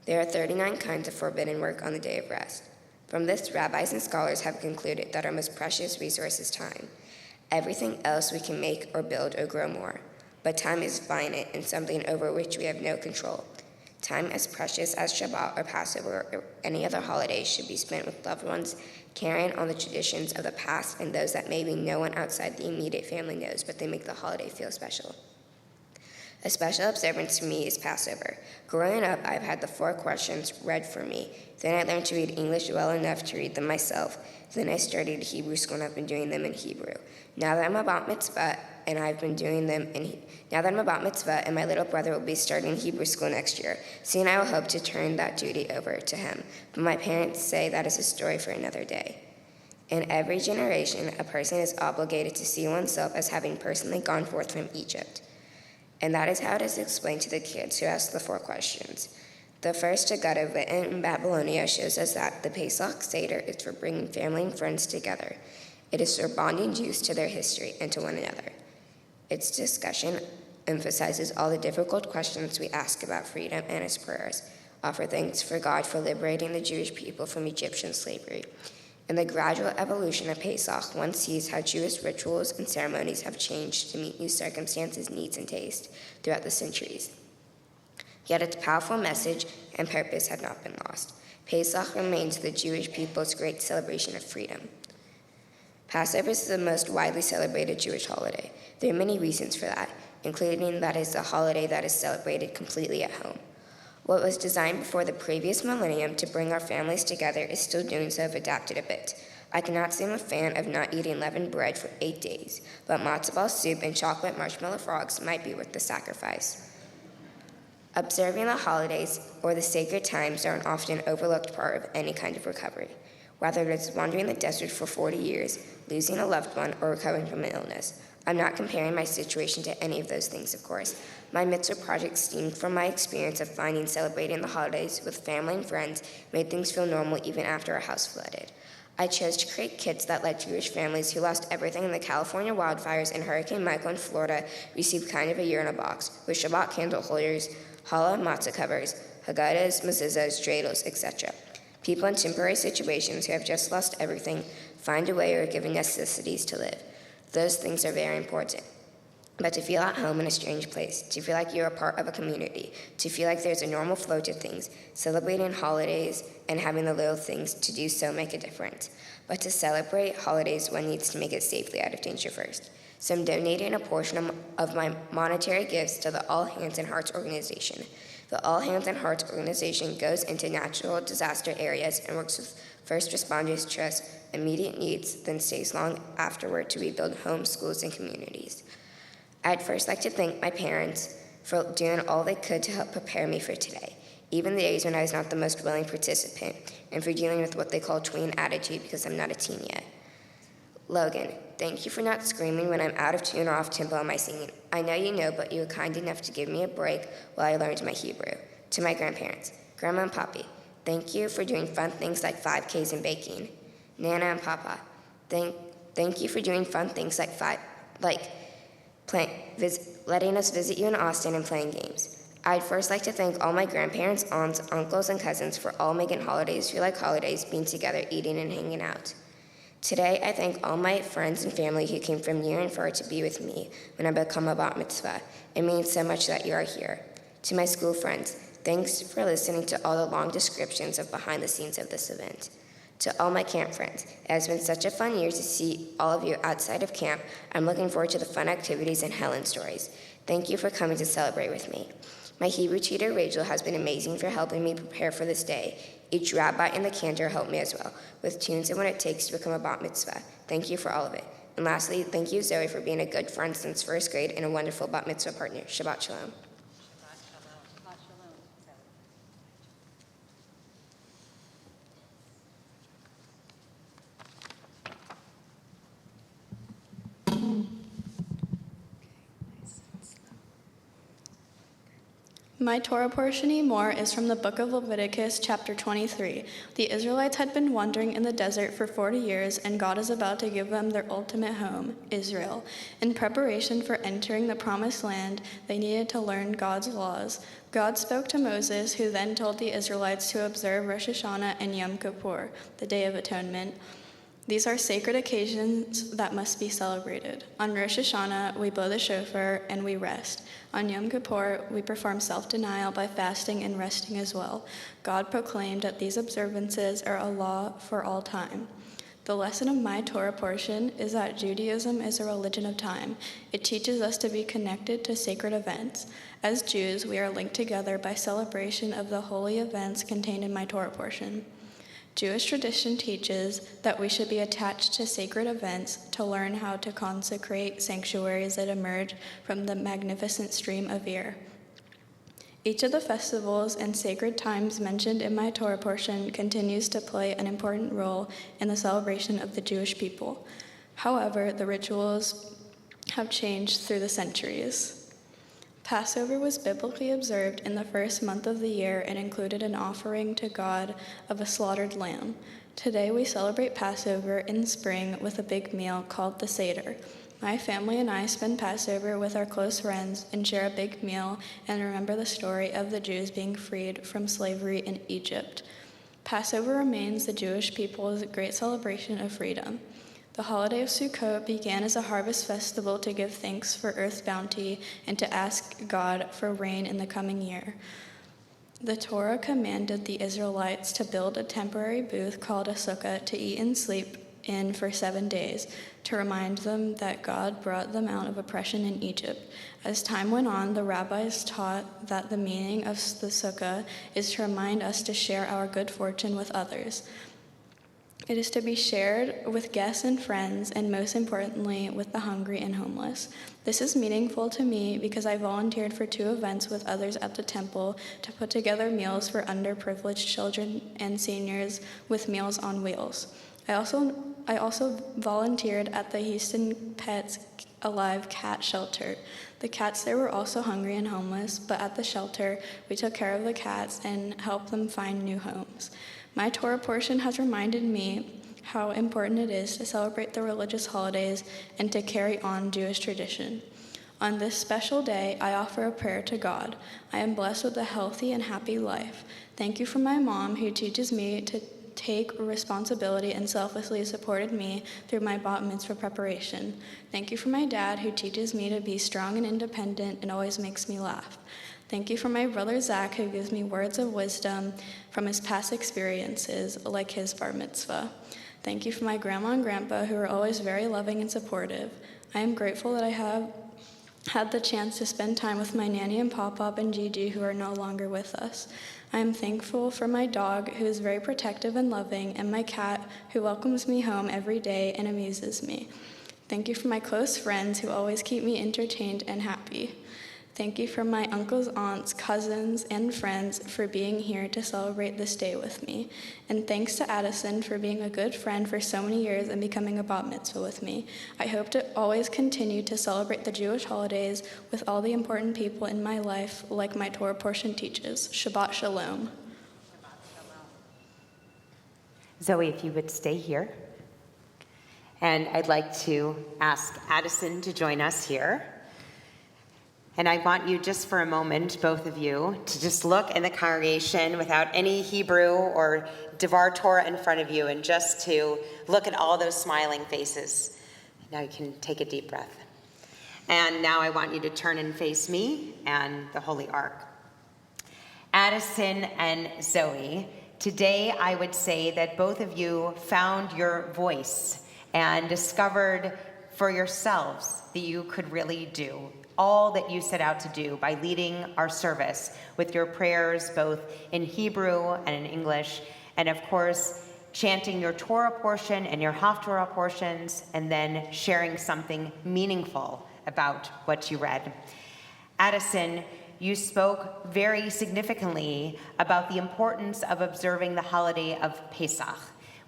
There are 39 kinds of forbidden work on the day of rest. From this, rabbis and scholars have concluded that our most precious resource is time. Everything else we can make or build or grow more, but time is finite and something over which we have no control. Time as precious as Shabbat or Passover or any other holiday should be spent with loved ones, carrying on the traditions of the past and those that maybe no one outside the immediate family knows, but they make the holiday feel special. A special observance to me is Passover. Growing up, I've had the 4 questions read for me. Then I learned to read English well enough to read them myself. Then I started Hebrew school and I've been doing them in Hebrew. Now that I'm a B'not Mitzvah and my little brother will be starting Hebrew school next year, soon I will hope to turn that duty over to him. But my parents say that is a story for another day. In every generation, a person is obligated to see oneself as having personally gone forth from Egypt. And that is how it is explained to the kids who ask the 4 questions. The first Haggadah written in Babylonia shows us that the Pesach Seder is for bringing family and friends together. It is for bonding Jews to their history and to one another. Its discussion emphasizes all the difficult questions we ask about freedom and its prayers, offer thanks for God for liberating the Jewish people from Egyptian slavery. In the gradual evolution of Pesach, one sees how Jewish rituals and ceremonies have changed to meet new circumstances, needs, and tastes throughout the centuries. Yet its powerful message and purpose have not been lost. Pesach remains the Jewish people's great celebration of freedom. Passover is the most widely celebrated Jewish holiday. There are many reasons for that, including that it's a holiday that is celebrated completely at home. What was designed before the previous millennium to bring our families together is still doing so if adapted a bit. I cannot say I'm a fan of not eating leavened bread for 8 days, but matzo ball soup and chocolate marshmallow frogs might be worth the sacrifice. Observing the holidays or the sacred times are an often overlooked part of any kind of recovery, whether it's wandering the desert for 40 years, losing a loved one, or recovering from an illness. I'm not comparing my situation to any of those things, of course. My mitzvah project stemmed from my experience of finding celebrating the holidays with family and friends made things feel normal even after our house flooded. I chose to create kits that let Jewish families who lost everything in the California wildfires and Hurricane Michael in Florida receive kind of a year in a box, with Shabbat candle holders, challah matzah covers, haggadahs, mezuzahs, dreidels, etc. People in temporary situations who have just lost everything find a way or are given necessities to live. Those things are very important. But to feel at home in a strange place, to feel like you're a part of a community, to feel like there's a normal flow to things, celebrating holidays and having the little things to do so make a difference. But to celebrate holidays, one needs to make it safely out of danger first. So I'm donating a portion of my monetary gifts to the All Hands and Hearts organization. The All Hands and Hearts organization goes into natural disaster areas and works with first responders to address immediate needs, then stays long afterward to rebuild homes, schools, and communities. I'd first like to thank my parents for doing all they could to help prepare me for today, even the days when I was not the most willing participant, and for dealing with what they call tween attitude because I'm not a teen yet. Logan, thank you for not screaming when I'm out of tune or off tempo on my singing. I know you know, but you were kind enough to give me a break while I learned my Hebrew. To my grandparents, Grandma and Papi, thank you for doing fun things like 5Ks and baking. Nana and Papa, thank you for doing fun things like letting us visit you in Austin and playing games. I'd first like to thank all my grandparents, aunts, uncles, and cousins for all making holidays feel like holidays, being together, eating, and hanging out. Today, I thank all my friends and family who came from near and far to be with me when I become a B'not Mitzvah. It means so much that you are here. To my school friends, thanks for listening to all the long descriptions of behind the scenes of this event. To all my camp friends, it has been such a fun year to see all of you outside of camp. I'm looking forward to the fun activities and Helen stories. Thank you for coming to celebrate with me. My Hebrew tutor, Rachel, has been amazing for helping me prepare for this day. Each rabbi and the cantor helped me as well, with tunes and what it takes to become a B'not Mitzvah. Thank you for all of it. And lastly, thank you, Zoe, for being a good friend since first grade and a wonderful B'not Mitzvah partner. Shabbat Shalom. My Torah portion more is from the book of Leviticus Chapter 23. The Israelites had been wandering in the desert for 40 years, and God is about to give them their ultimate home, Israel. In preparation for entering the promised land, they needed to learn God's laws. God spoke to Moses, who then told the Israelites to observe Rosh Hashanah and Yom Kippur, the Day of Atonement. These are sacred occasions that must be celebrated. On Rosh Hashanah, we blow the shofar and we rest. On Yom Kippur, we perform self-denial by fasting and resting as well. God proclaimed that these observances are a law for all time. The lesson of my Torah portion is that Judaism is a religion of time. It teaches us to be connected to sacred events. As Jews, we are linked together by celebration of the holy events contained in my Torah portion. Jewish tradition teaches that we should be attached to sacred events to learn how to consecrate sanctuaries that emerge from the magnificent stream of year. Each of the festivals and sacred times mentioned in my Torah portion continues to play an important role in the celebration of the Jewish people. However, the rituals have changed through the centuries. Passover was biblically observed in the first month of the year and included an offering to God of a slaughtered lamb. Today we celebrate Passover in spring with a big meal called the Seder. My family and I spend Passover with our close friends and share a big meal and remember the story of the Jews being freed from slavery in Egypt. Passover remains the Jewish people's great celebration of freedom. The holiday of Sukkot began as a harvest festival to give thanks for earth's bounty and to ask God for rain in the coming year. The Torah commanded the Israelites to build a temporary booth called a sukkah to eat and sleep in for 7 days, to remind them that God brought them out of oppression in Egypt. As time went on, the rabbis taught that the meaning of the sukkah is to remind us to share our good fortune with others. It is to be shared with guests and friends, and most importantly, with the hungry and homeless. This is meaningful to me because I volunteered for 2 events with others at the temple to put together meals for underprivileged children and seniors with Meals on Wheels. I also volunteered at the Houston Pets Alive cat shelter. The cats there were also hungry and homeless, but at the shelter, we took care of the cats and helped them find new homes. My Torah portion has reminded me how important it is to celebrate the religious holidays and to carry on Jewish tradition. On this special day, I offer a prayer to God. I am blessed with a healthy and happy life. Thank you for my mom, who teaches me to take responsibility and selflessly supported me through my Bat Mitzvah preparation. Thank you for my dad, who teaches me to be strong and independent and always makes me laugh. Thank you for my brother Zach, who gives me words of wisdom from his past experiences, like his bar mitzvah. Thank you for my grandma and grandpa, who are always very loving and supportive. I am grateful that I have had the chance to spend time with my nanny and pop-pop and Gigi, who are no longer with us. I am thankful for my dog, who is very protective and loving, and my cat, who welcomes me home every day and amuses me. Thank you for my close friends who always keep me entertained and happy. Thank you for my uncles, aunts, cousins, and friends for being here to celebrate this day with me. And thanks to Addison for being a good friend for so many years and becoming a B'not Mitzvah with me. I hope to always continue to celebrate the Jewish holidays with all the important people in my life, like my Torah portion teaches. Shabbat Shalom. Zoe, if you would stay here. And I'd like to ask Addison to join us here. And I want you just for a moment, both of you, to just look in the congregation without any Hebrew or Devar Torah in front of you, and just to look at all those smiling faces. Now you can take a deep breath. And now I want you to turn and face me and the Holy Ark. Addison and Zoe, today I would say that both of you found your voice and discovered for yourselves that you could really do all that you set out to do by leading our service with your prayers both in Hebrew and in English, and of course chanting your Torah portion and your Haftorah portions, and then sharing something meaningful about what you read. Addison, you spoke very significantly about the importance of observing the holiday of Pesach,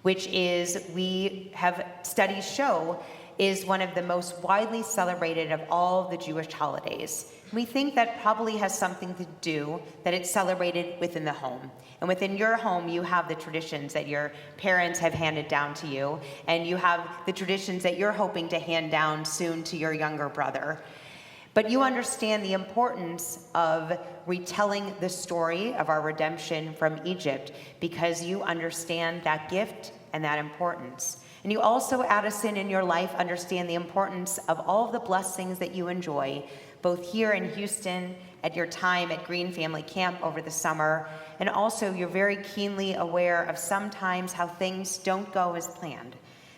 which is, we have studies show, is one of the most widely celebrated of all the Jewish holidays. We think that probably has something to do that it's celebrated within the home. And within your home, you have the traditions that your parents have handed down to you, and you have the traditions that you're hoping to hand down soon to your younger brother. But you understand the importance of retelling the story of our redemption from Egypt because you understand that gift and that importance. And you also, Addison, in your life, understand the importance of all of the blessings that you enjoy, both here in Houston, at your time at Green Family Camp over the summer, and also you're very keenly aware of sometimes how things don't go as planned.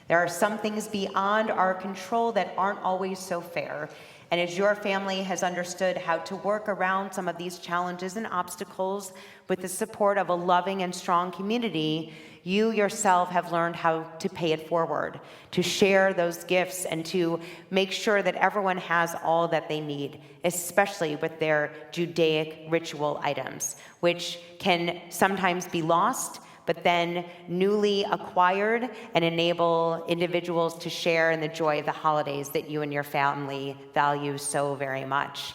There are some things beyond our control that aren't always so fair. And as your family has understood how to work around some of these challenges and obstacles with the support of a loving and strong community, you yourself have learned how to pay it forward, to share those gifts and to make sure that everyone has all that they need, especially with their Judaic ritual items, which can sometimes be lost, but then newly acquired and enable individuals to share in the joy of the holidays that you and your family value so very much.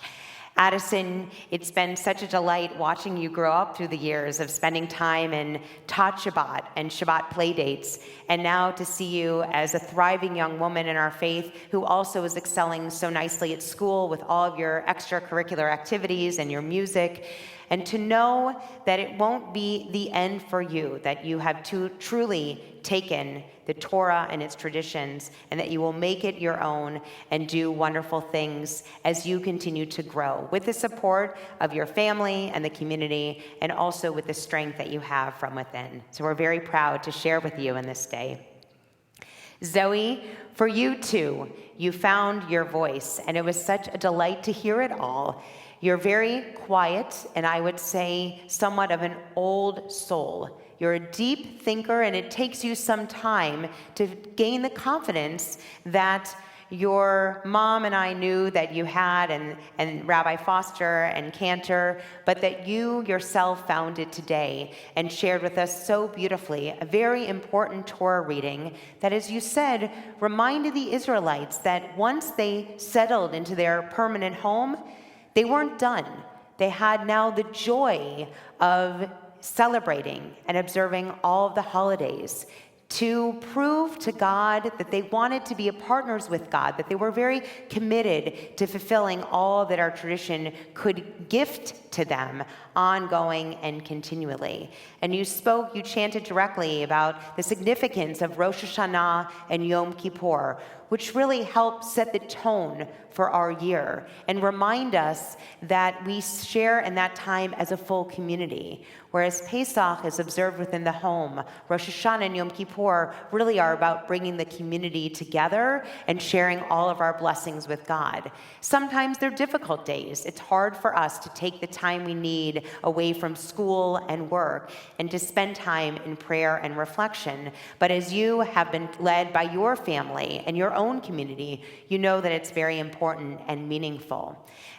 Addison, it's been such a delight watching you grow up through the years of spending time in Tot Shabbat and Shabbat play dates, and now to see you as a thriving young woman in our faith who also is excelling so nicely at school with all of your extracurricular activities and your music. And to know that it won't be the end for you, that you have truly taken the Torah and its traditions, and that you will make it your own and do wonderful things as you continue to grow with the support of your family and the community, and also with the strength that you have from within. So we're very proud to share with you in this day. Zoe, for you too, you found your voice, and it was such a delight to hear it all. You're very quiet, and I would say somewhat of an old soul. You're a deep thinker, and it takes you some time to gain the confidence that your mom and I knew that you had, and Rabbi Foster and Cantor, but that you yourself found it today and shared with us so beautifully a very important Torah reading that, as you said, reminded the Israelites that once they settled into their permanent home, they weren't done. They had now the joy of celebrating and observing all of the holidays to prove to God that they wanted to be partners with God, that they were very committed to fulfilling all that our tradition could gift to them ongoing and continually. And you chanted directly about the significance of Rosh Hashanah and Yom Kippur, which really help set the tone for our year and remind us that we share in that time as a full community. Whereas Pesach is observed within the home, Rosh Hashanah and Yom Kippur really are about bringing the community together and sharing all of our blessings with God. Sometimes they're difficult days. It's hard for us to take the time we need away from school and work and to spend time in prayer and reflection. But as you have been led by your family and your own community, you know that it's very important and meaningful.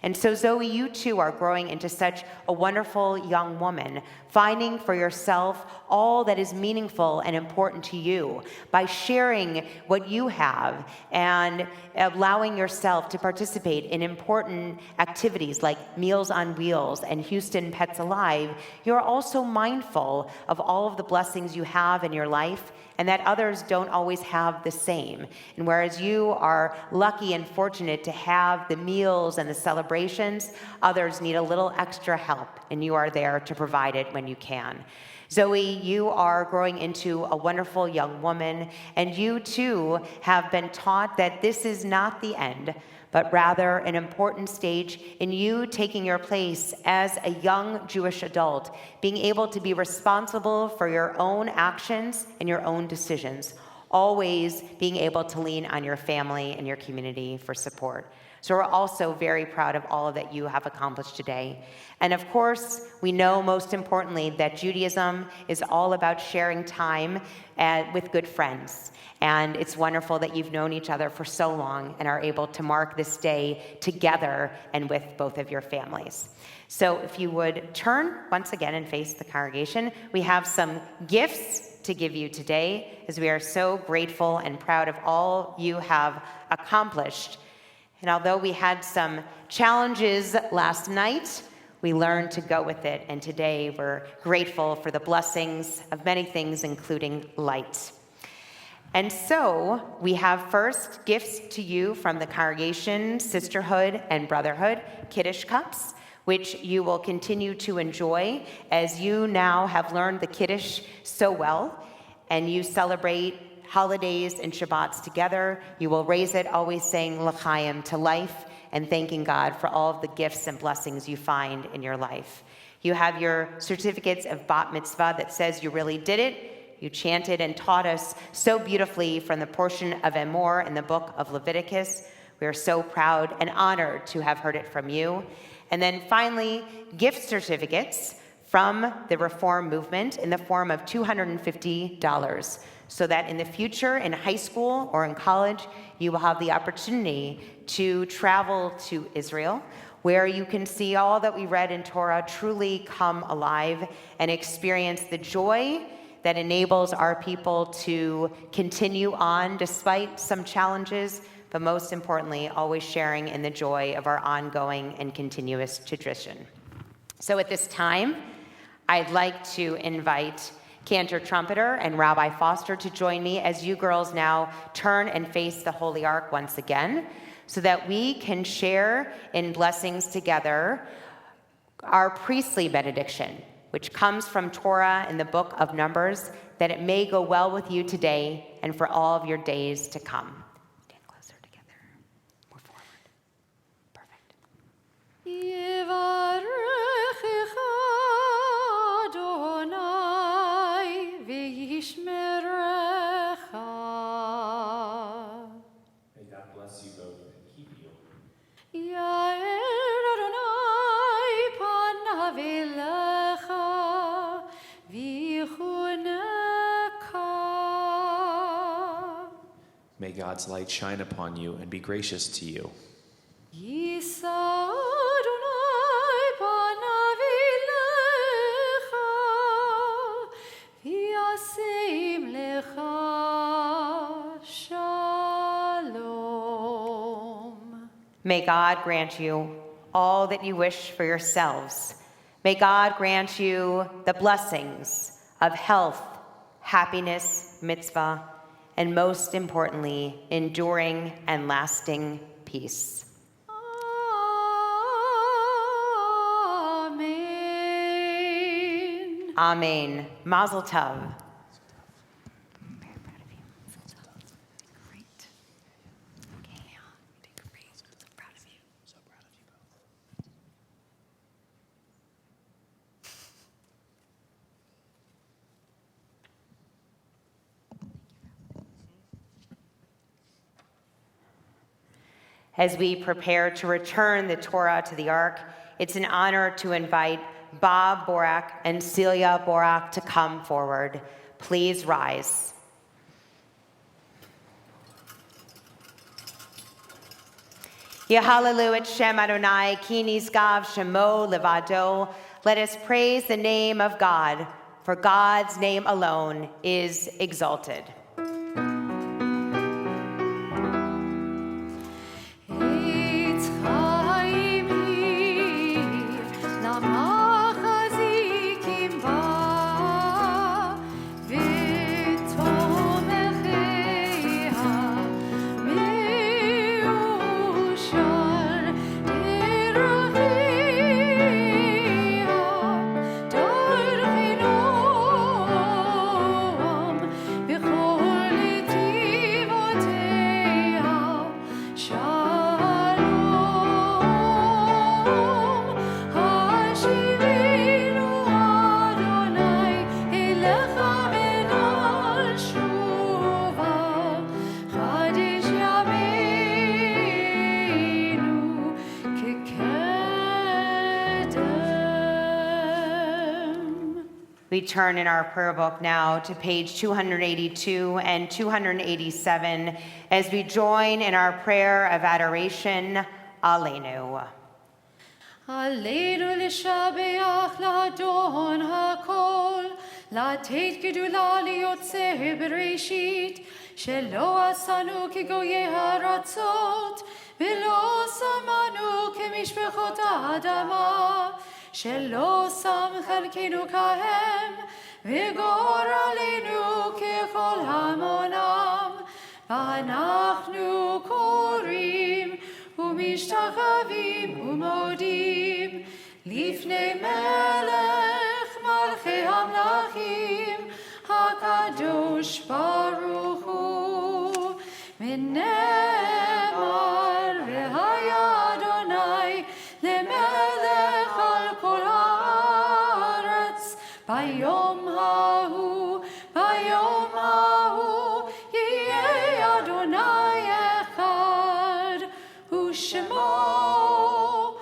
And so Zoe, you too are growing into such a wonderful young woman, finding for yourself all that is meaningful and important to you by sharing what you have and allowing yourself to participate in important activities like Meals on Wheels and Houston Pets Alive. You're also mindful of all of the blessings you have in your life and that others don't always have the same. And whereas you are lucky and fortunate to have the meals and the celebrations, others need a little extra help, and you are there to provide it when you can. Zoe, you are growing into a wonderful young woman, and you too have been taught that this is not the end, but rather an important stage in you taking your place as a young Jewish adult, being able to be responsible for your own actions and your own decisions, always being able to lean on your family and your community for support. So we're also very proud of all that you have accomplished today. And of course, we know most importantly that Judaism is all about sharing time with good friends. And it's wonderful that you've known each other for so long and are able to mark this day together and with both of your families. So if you would turn once again and face the congregation, we have some gifts to give you today, as we are so grateful and proud of all you have accomplished. And although we had some challenges last night, we learned to go with it. And today we're grateful for the blessings of many things, including light. And so we have first gifts to you from the congregation, sisterhood and brotherhood, Kiddush cups, which you will continue to enjoy as you now have learned the Kiddush so well, and you celebrate holidays and Shabbats together. You will raise it always saying l'chaim, to life, and thanking God for all of the gifts and blessings you find in your life. You have your certificates of B'not Mitzvah that says you really did it. You chanted and taught us so beautifully from the portion of Emor in the book of Leviticus. We are so proud and honored to have heard it from you. And then finally, gift certificates from the Reform movement in the form of $250, so that in the future, in high school or in college, you will have the opportunity to travel to Israel, where you can see all that we read in Torah truly come alive and experience the joy that enables our people to continue on despite some challenges, but most importantly, always sharing in the joy of our ongoing and continuous tradition. So at this time, I'd like to invite Cantor Trumpeter and Rabbi Foster to join me as you girls now turn and face the Holy Ark once again, so that we can share in blessings together our priestly benediction, which comes from Torah in the book of Numbers, that it may go well with you today and for all of your days to come. Stand closer together. More forward. Perfect. May God bless you both and keep you. May God's light shine upon you and be gracious to you. May God grant you all that you wish for yourselves. May God grant you the blessings of health, happiness, mitzvah, and most importantly, enduring and lasting peace. Amen. Amen. Mazel tov. As we prepare to return the Torah to the Ark, it's an honor to invite Bob Borak and Celia Borak to come forward. Please rise. Yehallelu et Shem Adonai, ki nishgav shemo levado. Let us praise the name of God, for God's name alone is exalted. We turn in our prayer book now to page 282 and 287 as we join in our prayer of adoration, Aleinu. Aleinu l'shabeach l'adon hakol, לתת גדולה ליוצא בראשית, שלא עשנו כגויי הארצות, ולא שמנו כמשפחות האדמה, שלא שם חלקנו כהם, וגורלנו ככל המונם, ואנחנו קוראים ומשתחווים ומודים לפני מלך מלכי המלכים, הקדוש ברוך הוא. ונאמר והיה אדוני למלך על כל הארץ, ביום ההוא יהיה אדוני אחד, ושמו אחד.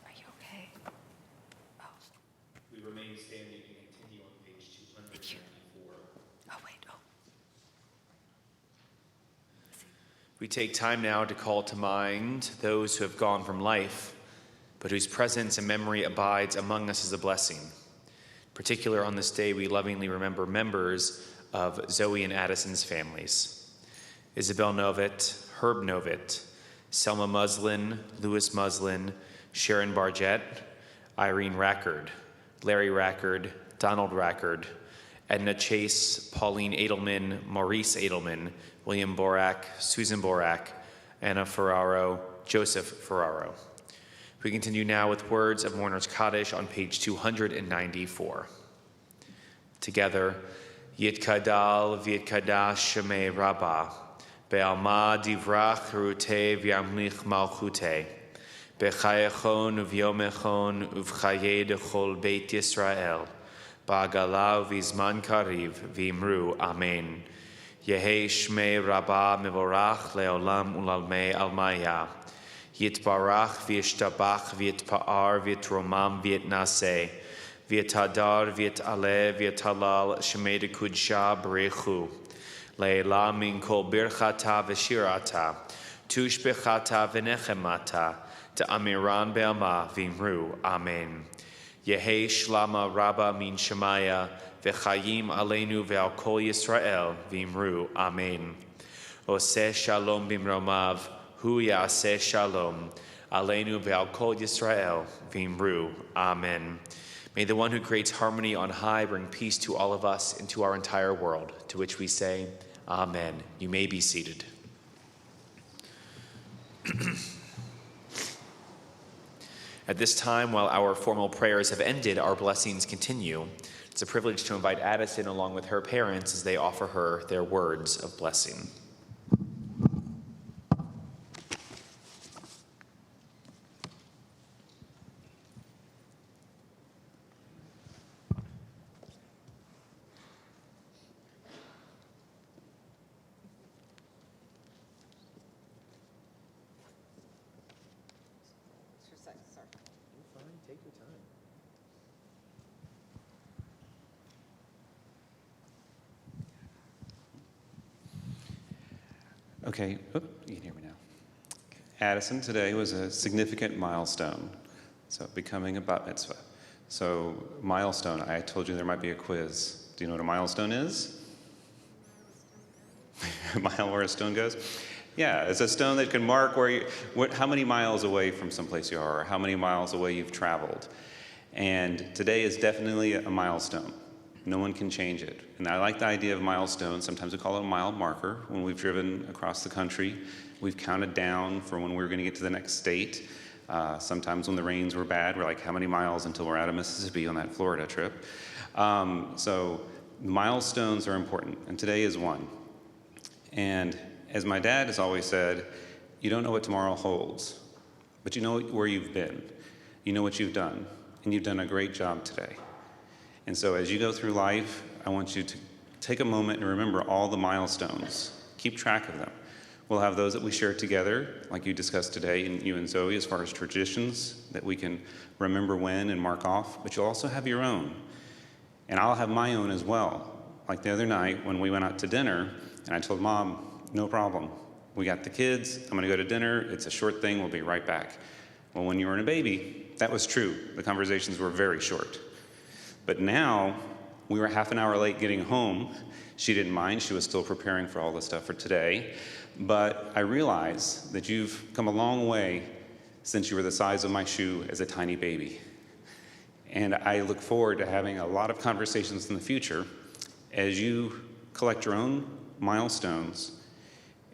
Are you okay? We remain standing and continue on page 294. Oh, wait. We take time now to call to mind those who have gone from life, but whose presence and memory abides among us as a blessing. In particular, on this day, we lovingly remember members of Zoe and Addison's families. Isabel Novitt, Herb Novitt, Selma Muslin, Louis Muslin, Sharon Bargett, Irene Rackard, Larry Rackard, Donald Rackard, Edna Chase, Pauline Edelman, Maurice Edelman, William Borak, Susan Borak, Anna Ferraro, Joseph Ferraro. We continue now with words of Mourner's Kaddish on page 294. Together, Yitkadal v'yitkadash shemei Rabbah, be'alma divrach rute v'yamlich malchute, be'chayechon uv'yomechon uv'chaye dechol beit Yisrael, ba'agala v'zman kariv v'imru amen. Yehi shmei Rabbah mevorach le'olam ulalmei almaya. Yitbarach v'yishtabach v'yitpa'ar v'yitromam v'yitnaseh. V'yitadar v'yit'aleh v'yitalal shemei dekudsha b'rechu. Le'ela min kol birchata v'shirata. Tushbechata v'nechemata. Ta'amiran be'alma v'imru. Amen. Yehi shlama Rabba min Shemaya. V'chayim aleinu ve'al kol Yisrael v'imru. Amen. Oseh shalom b'mromav, hu ya'aseh shalom, aleinu ve'al kol Yisrael v'imru. Amen. May the one who creates harmony on high bring peace to all of us and to our entire world, to which we say, Amen. You may be seated. At this time, while our formal prayers have ended, our blessings continue. It's a privilege to invite Addison along with her parents as they offer her their words of blessing. Take your time. Okay, you can hear me now. Addison today was a significant milestone, so becoming a Bat Mitzvah. So milestone, I told you there might be a quiz. Do you know what a milestone is? A mile where a stone goes? Yeah, it's a stone that can mark how many miles away from someplace you are, or how many miles away you've traveled. And today is definitely a milestone. No one can change it. And I like the idea of milestones. Sometimes we call it a mile marker. When we've driven across the country, we've counted down for when we're going to get to the next state. Sometimes when the rains were bad, we're like, how many miles until we're out of Mississippi on that Florida trip? So milestones are important, and today is one. And as my dad has always said, you don't know what tomorrow holds, but you know where you've been. You know what you've done, and you've done a great job today. And so as you go through life, I want you to take a moment and remember all the milestones. Keep track of them. We'll have those that we share together, like you discussed today, and you and Zoe, as far as traditions that we can remember when and mark off, but you'll also have your own. And I'll have my own as well. Like the other night when we went out to dinner, and I told Mom, no problem. We got the kids, I'm gonna go to dinner, it's a short thing, we'll be right back. Well, when you were a baby, that was true. The conversations were very short. But now, we were half an hour late getting home. She didn't mind, she was still preparing for all the stuff for today. But I realize that you've come a long way since you were the size of my shoe as a tiny baby. And I look forward to having a lot of conversations in the future as you collect your own milestones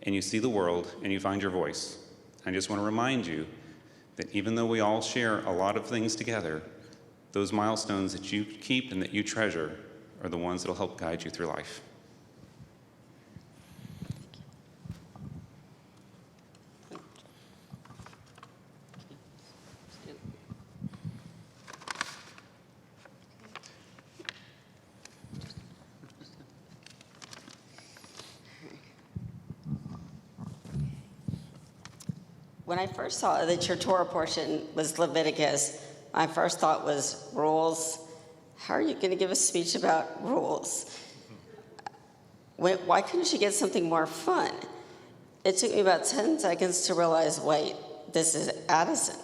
and you see the world and you find your voice. I just want to remind you that even though we all share a lot of things together, those milestones that you keep and that you treasure are the ones that will help guide you through life. When I first saw that your Torah portion was Leviticus, my first thought was rules. How are you going to give a speech about rules? Why couldn't you get something more fun? It took me about 10 seconds to realize, wait, this is Addison.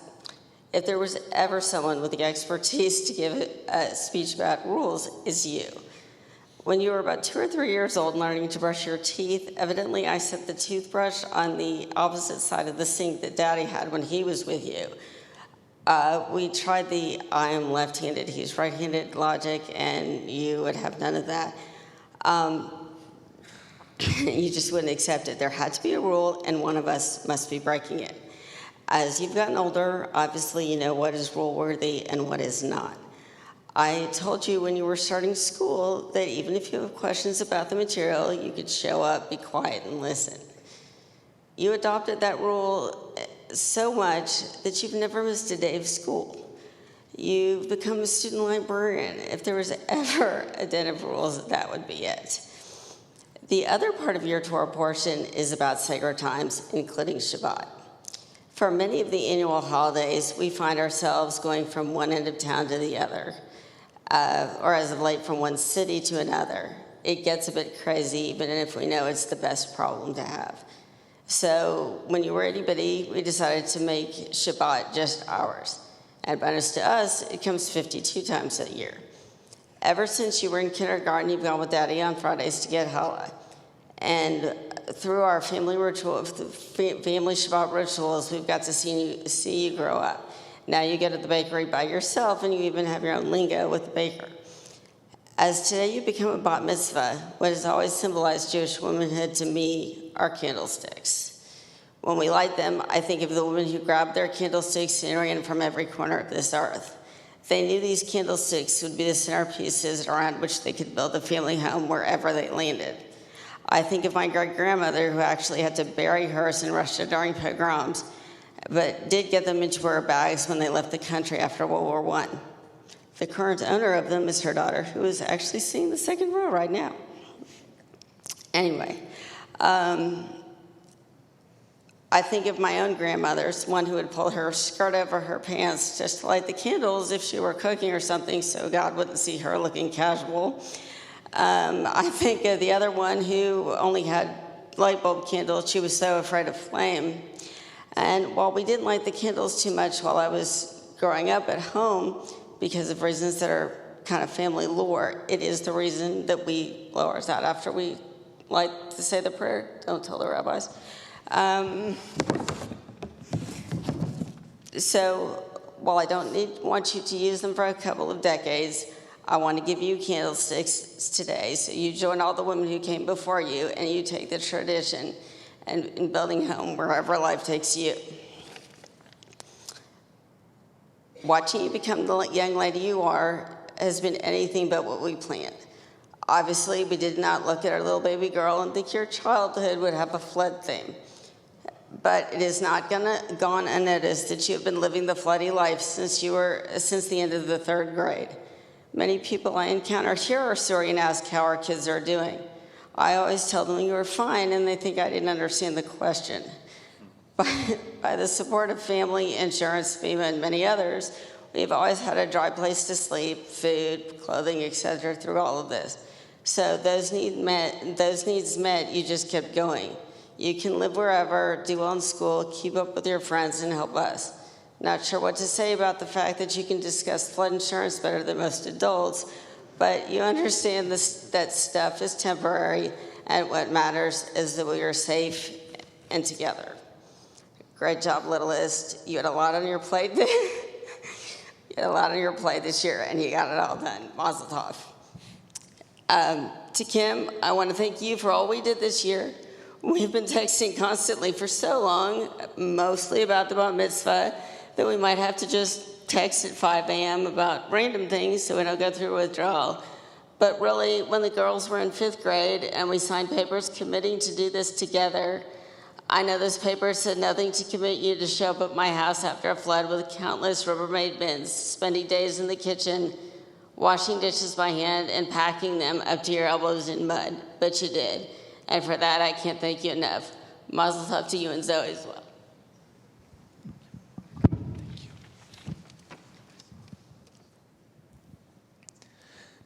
If there was ever someone with the expertise to give a speech about rules, it's you. When you were about 2 or 3 years old learning to brush your teeth, evidently I set the toothbrush on the opposite side of the sink that Daddy had when he was with you. We tried the I am left-handed, he's right-handed logic, and you would have none of that. You just wouldn't accept it. There had to be a rule, and one of us must be breaking it. As you've gotten older, obviously you know what is rule-worthy and what is not. I told you when you were starting school that even if you have questions about the material, you could show up, be quiet, and listen. You adopted that rule so much that you've never missed a day of school. You've become a student librarian. If there was ever a den of rules, that would be it. The other part of your Torah portion is about sacred times, including Shabbat. For many of the annual holidays, we find ourselves going from one end of town to the other, or as of late, from one city to another. It gets a bit crazy, even if we know it's the best problem to have. So when you were itty bitty, we decided to make Shabbat just ours. And bonus to us, it comes 52 times a year. Ever since you were in kindergarten, you've gone with Daddy on Fridays to get challah. And through our family family Shabbat rituals, we've got to see you grow up. Now you go to the bakery by yourself, and you even have your own lingo with the baker. As today you become a bat mitzvah, what has always symbolized Jewish womanhood to me are candlesticks. When we light them, I think of the women who grabbed their candlesticks and ran from every corner of this earth. They knew these candlesticks would be the centerpieces around which they could build a family home wherever they landed. I think of my great-grandmother who actually had to bury hers in Russia during pogroms, but did get them into her bags when they left the country after World War I. The current owner of them is her daughter, who is actually sitting in the second row right now. Anyway, I I think of my own grandmother's, one who would pull her skirt over her pants just to light the candles if she were cooking or something so God wouldn't see her looking casual. I think of the other one who only had light bulb candles. She was so afraid of flame. And while we didn't light the candles too much while I was growing up at home, because of reasons that are kind of family lore, it is the reason that we blow ours out after we like to say the prayer. Don't tell the rabbis. So while I don't want you to use them for a couple of decades, I want to give you candlesticks today. So you join all the women who came before you, and you take the tradition and in building home wherever life takes you. Watching you become the young lady you are has been anything but what we planned. Obviously, we did not look at our little baby girl and think your childhood would have a flood theme. But it is not gone unnoticed that you have been living the floody life since the end of the 3rd grade. Many people I encounter hear our story and ask how our kids are doing. I always tell them you are fine, and they think I didn't understand the question. By the support of family, insurance, FEMA, and many others, we've always had a dry place to sleep, food, clothing, etc. through all of this. So those needs met, you just kept going. You can live wherever, do well in school, keep up with your friends, and help us. Not sure what to say about the fact that you can discuss flood insurance better than most adults, but you understand that stuff is temporary, and what matters is that we are safe and together. Great job, littlest. You had a lot on your plate. You had a lot on your plate this year, and you got it all done. Mazel tov. To Kim, I want to thank you for all we did this year. We've been texting constantly for so long, mostly about the B'not Mitzvah, that we might have to just text at 5 a.m. about random things so we don't go through withdrawal. But really, when the girls were in 5th grade and we signed papers committing to do this together, I know this paper said nothing to commit you to show up at my house after a flood with countless Rubbermaid bins, spending days in the kitchen, washing dishes by hand, and packing them up to your elbows in mud. But you did. And for that, I can't thank you enough. Mazel tov to you and Zoe as well.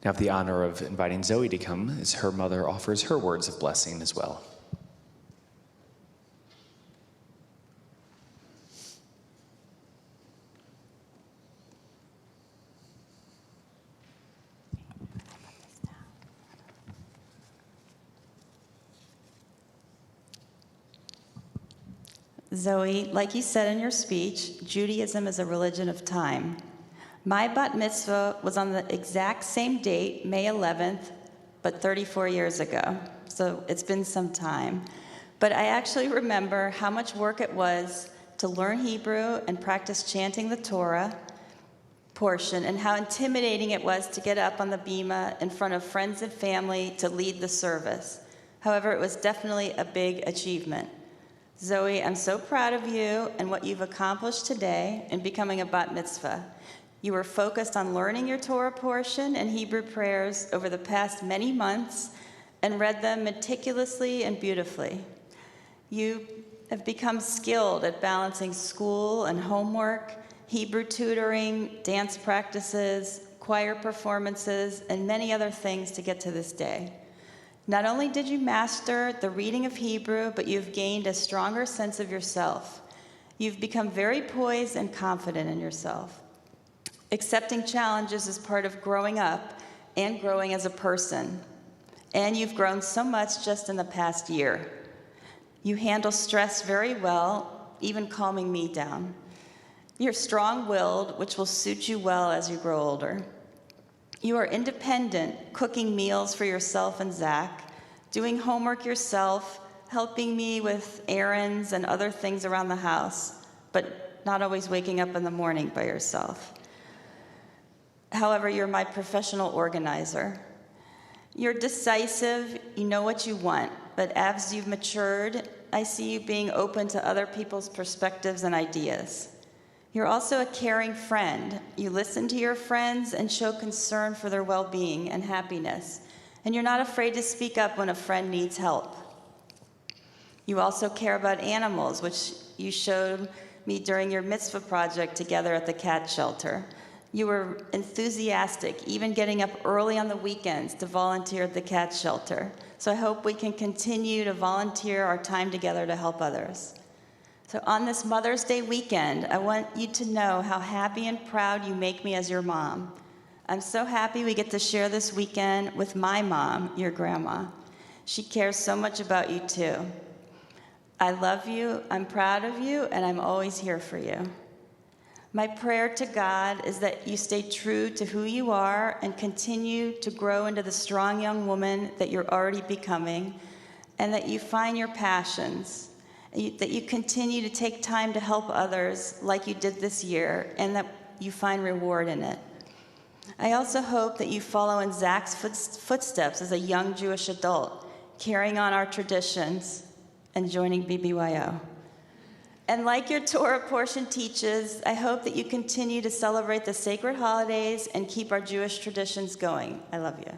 Now, I have the honor of inviting Zoe to come as her mother offers her words of blessing as well. Zoe, like you said in your speech, Judaism is a religion of time. My bat mitzvah was on the exact same date, May 11th, but 34 years ago. So it's been some time. But I actually remember how much work it was to learn Hebrew and practice chanting the Torah portion, and how intimidating it was to get up on the bima in front of friends and family to lead the service. However, it was definitely a big achievement. Zoe, I'm so proud of you and what you've accomplished today in becoming a bat mitzvah. You were focused on learning your Torah portion and Hebrew prayers over the past many months and read them meticulously and beautifully. You have become skilled at balancing school and homework, Hebrew tutoring, dance practices, choir performances, and many other things to get to this day. Not only did you master the reading of Hebrew, but you've gained a stronger sense of yourself. You've become very poised and confident in yourself. Accepting challenges is part of growing up and growing as a person. And you've grown so much just in the past year. You handle stress very well, even calming me down. You're strong-willed, which will suit you well as you grow older. You are independent, cooking meals for yourself and Zach, doing homework yourself, helping me with errands and other things around the house, but not always waking up in the morning by yourself. However, you're my professional organizer. You're decisive, you know what you want, but as you've matured, I see you being open to other people's perspectives and ideas. You're also a caring friend. You listen to your friends and show concern for their well-being and happiness. And you're not afraid to speak up when a friend needs help. You also care about animals, which you showed me during your mitzvah project together at the cat shelter. You were enthusiastic, even getting up early on the weekends to volunteer at the cat shelter. So I hope we can continue to volunteer our time together to help others. So on this Mother's Day weekend, I want you to know how happy and proud you make me as your mom. I'm so happy we get to share this weekend with my mom, your grandma. She cares so much about you too. I love you, I'm proud of you, and I'm always here for you. My prayer to God is that you stay true to who you are and continue to grow into the strong young woman that you're already becoming, and that you find your passions, that you continue to take time to help others like you did this year, and that you find reward in it. I also hope that you follow in Zach's footsteps as a young Jewish adult, carrying on our traditions and joining BBYO. And like your Torah portion teaches, I hope that you continue to celebrate the sacred holidays and keep our Jewish traditions going. I love you.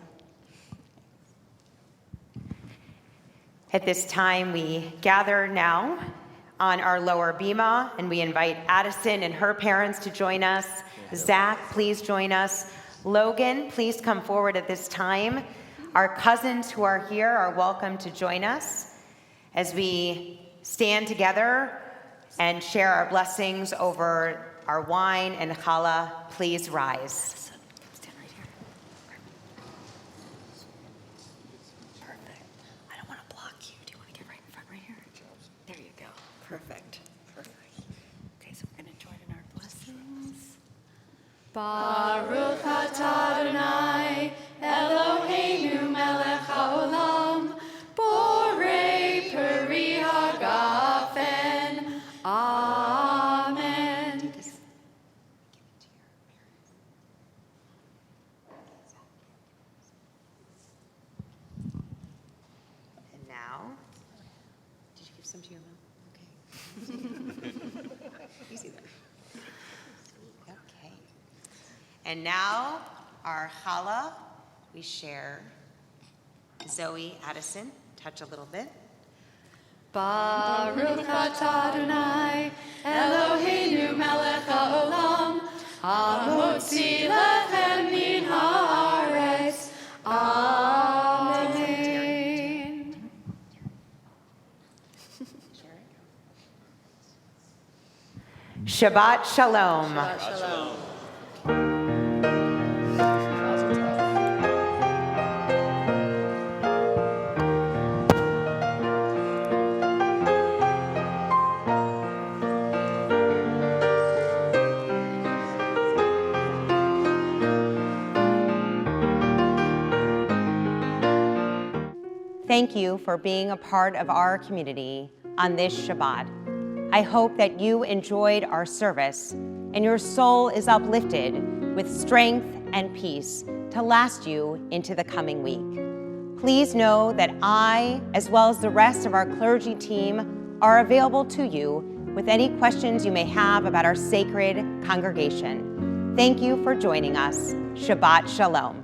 At this time, we gather now on our lower bima, and we invite Addison and her parents to join us. Zach, please join us. Logan, please come forward at this time. Our cousins who are here are welcome to join us as we stand together and share our blessings over our wine and challah. Please rise. Stand right here. Perfect. I don't want to block you. Do you want to get right in front right here? There you go. Perfect. Okay, so we're going to join in our blessings. Baruch atah Adonai, Eloheinu melech haolam, borei peri hagafen. Amen. And now, did you give some to your mom? Okay. Easy there. Okay. And now, our challah, we share. Zoe, Addison, touch a little bit. Baruch atah Adonai, Eloheinu melech haolam, hamotzi lechem min haaretz. Amen. Shabbat Shalom. Shalom. Thank you for being a part of our community on this Shabbat. I hope that you enjoyed our service and your soul is uplifted with strength and peace to last you into the coming week. Please know that I, as well as the rest of our clergy team, are available to you with any questions you may have about our sacred congregation. Thank you for joining us. Shabbat Shalom.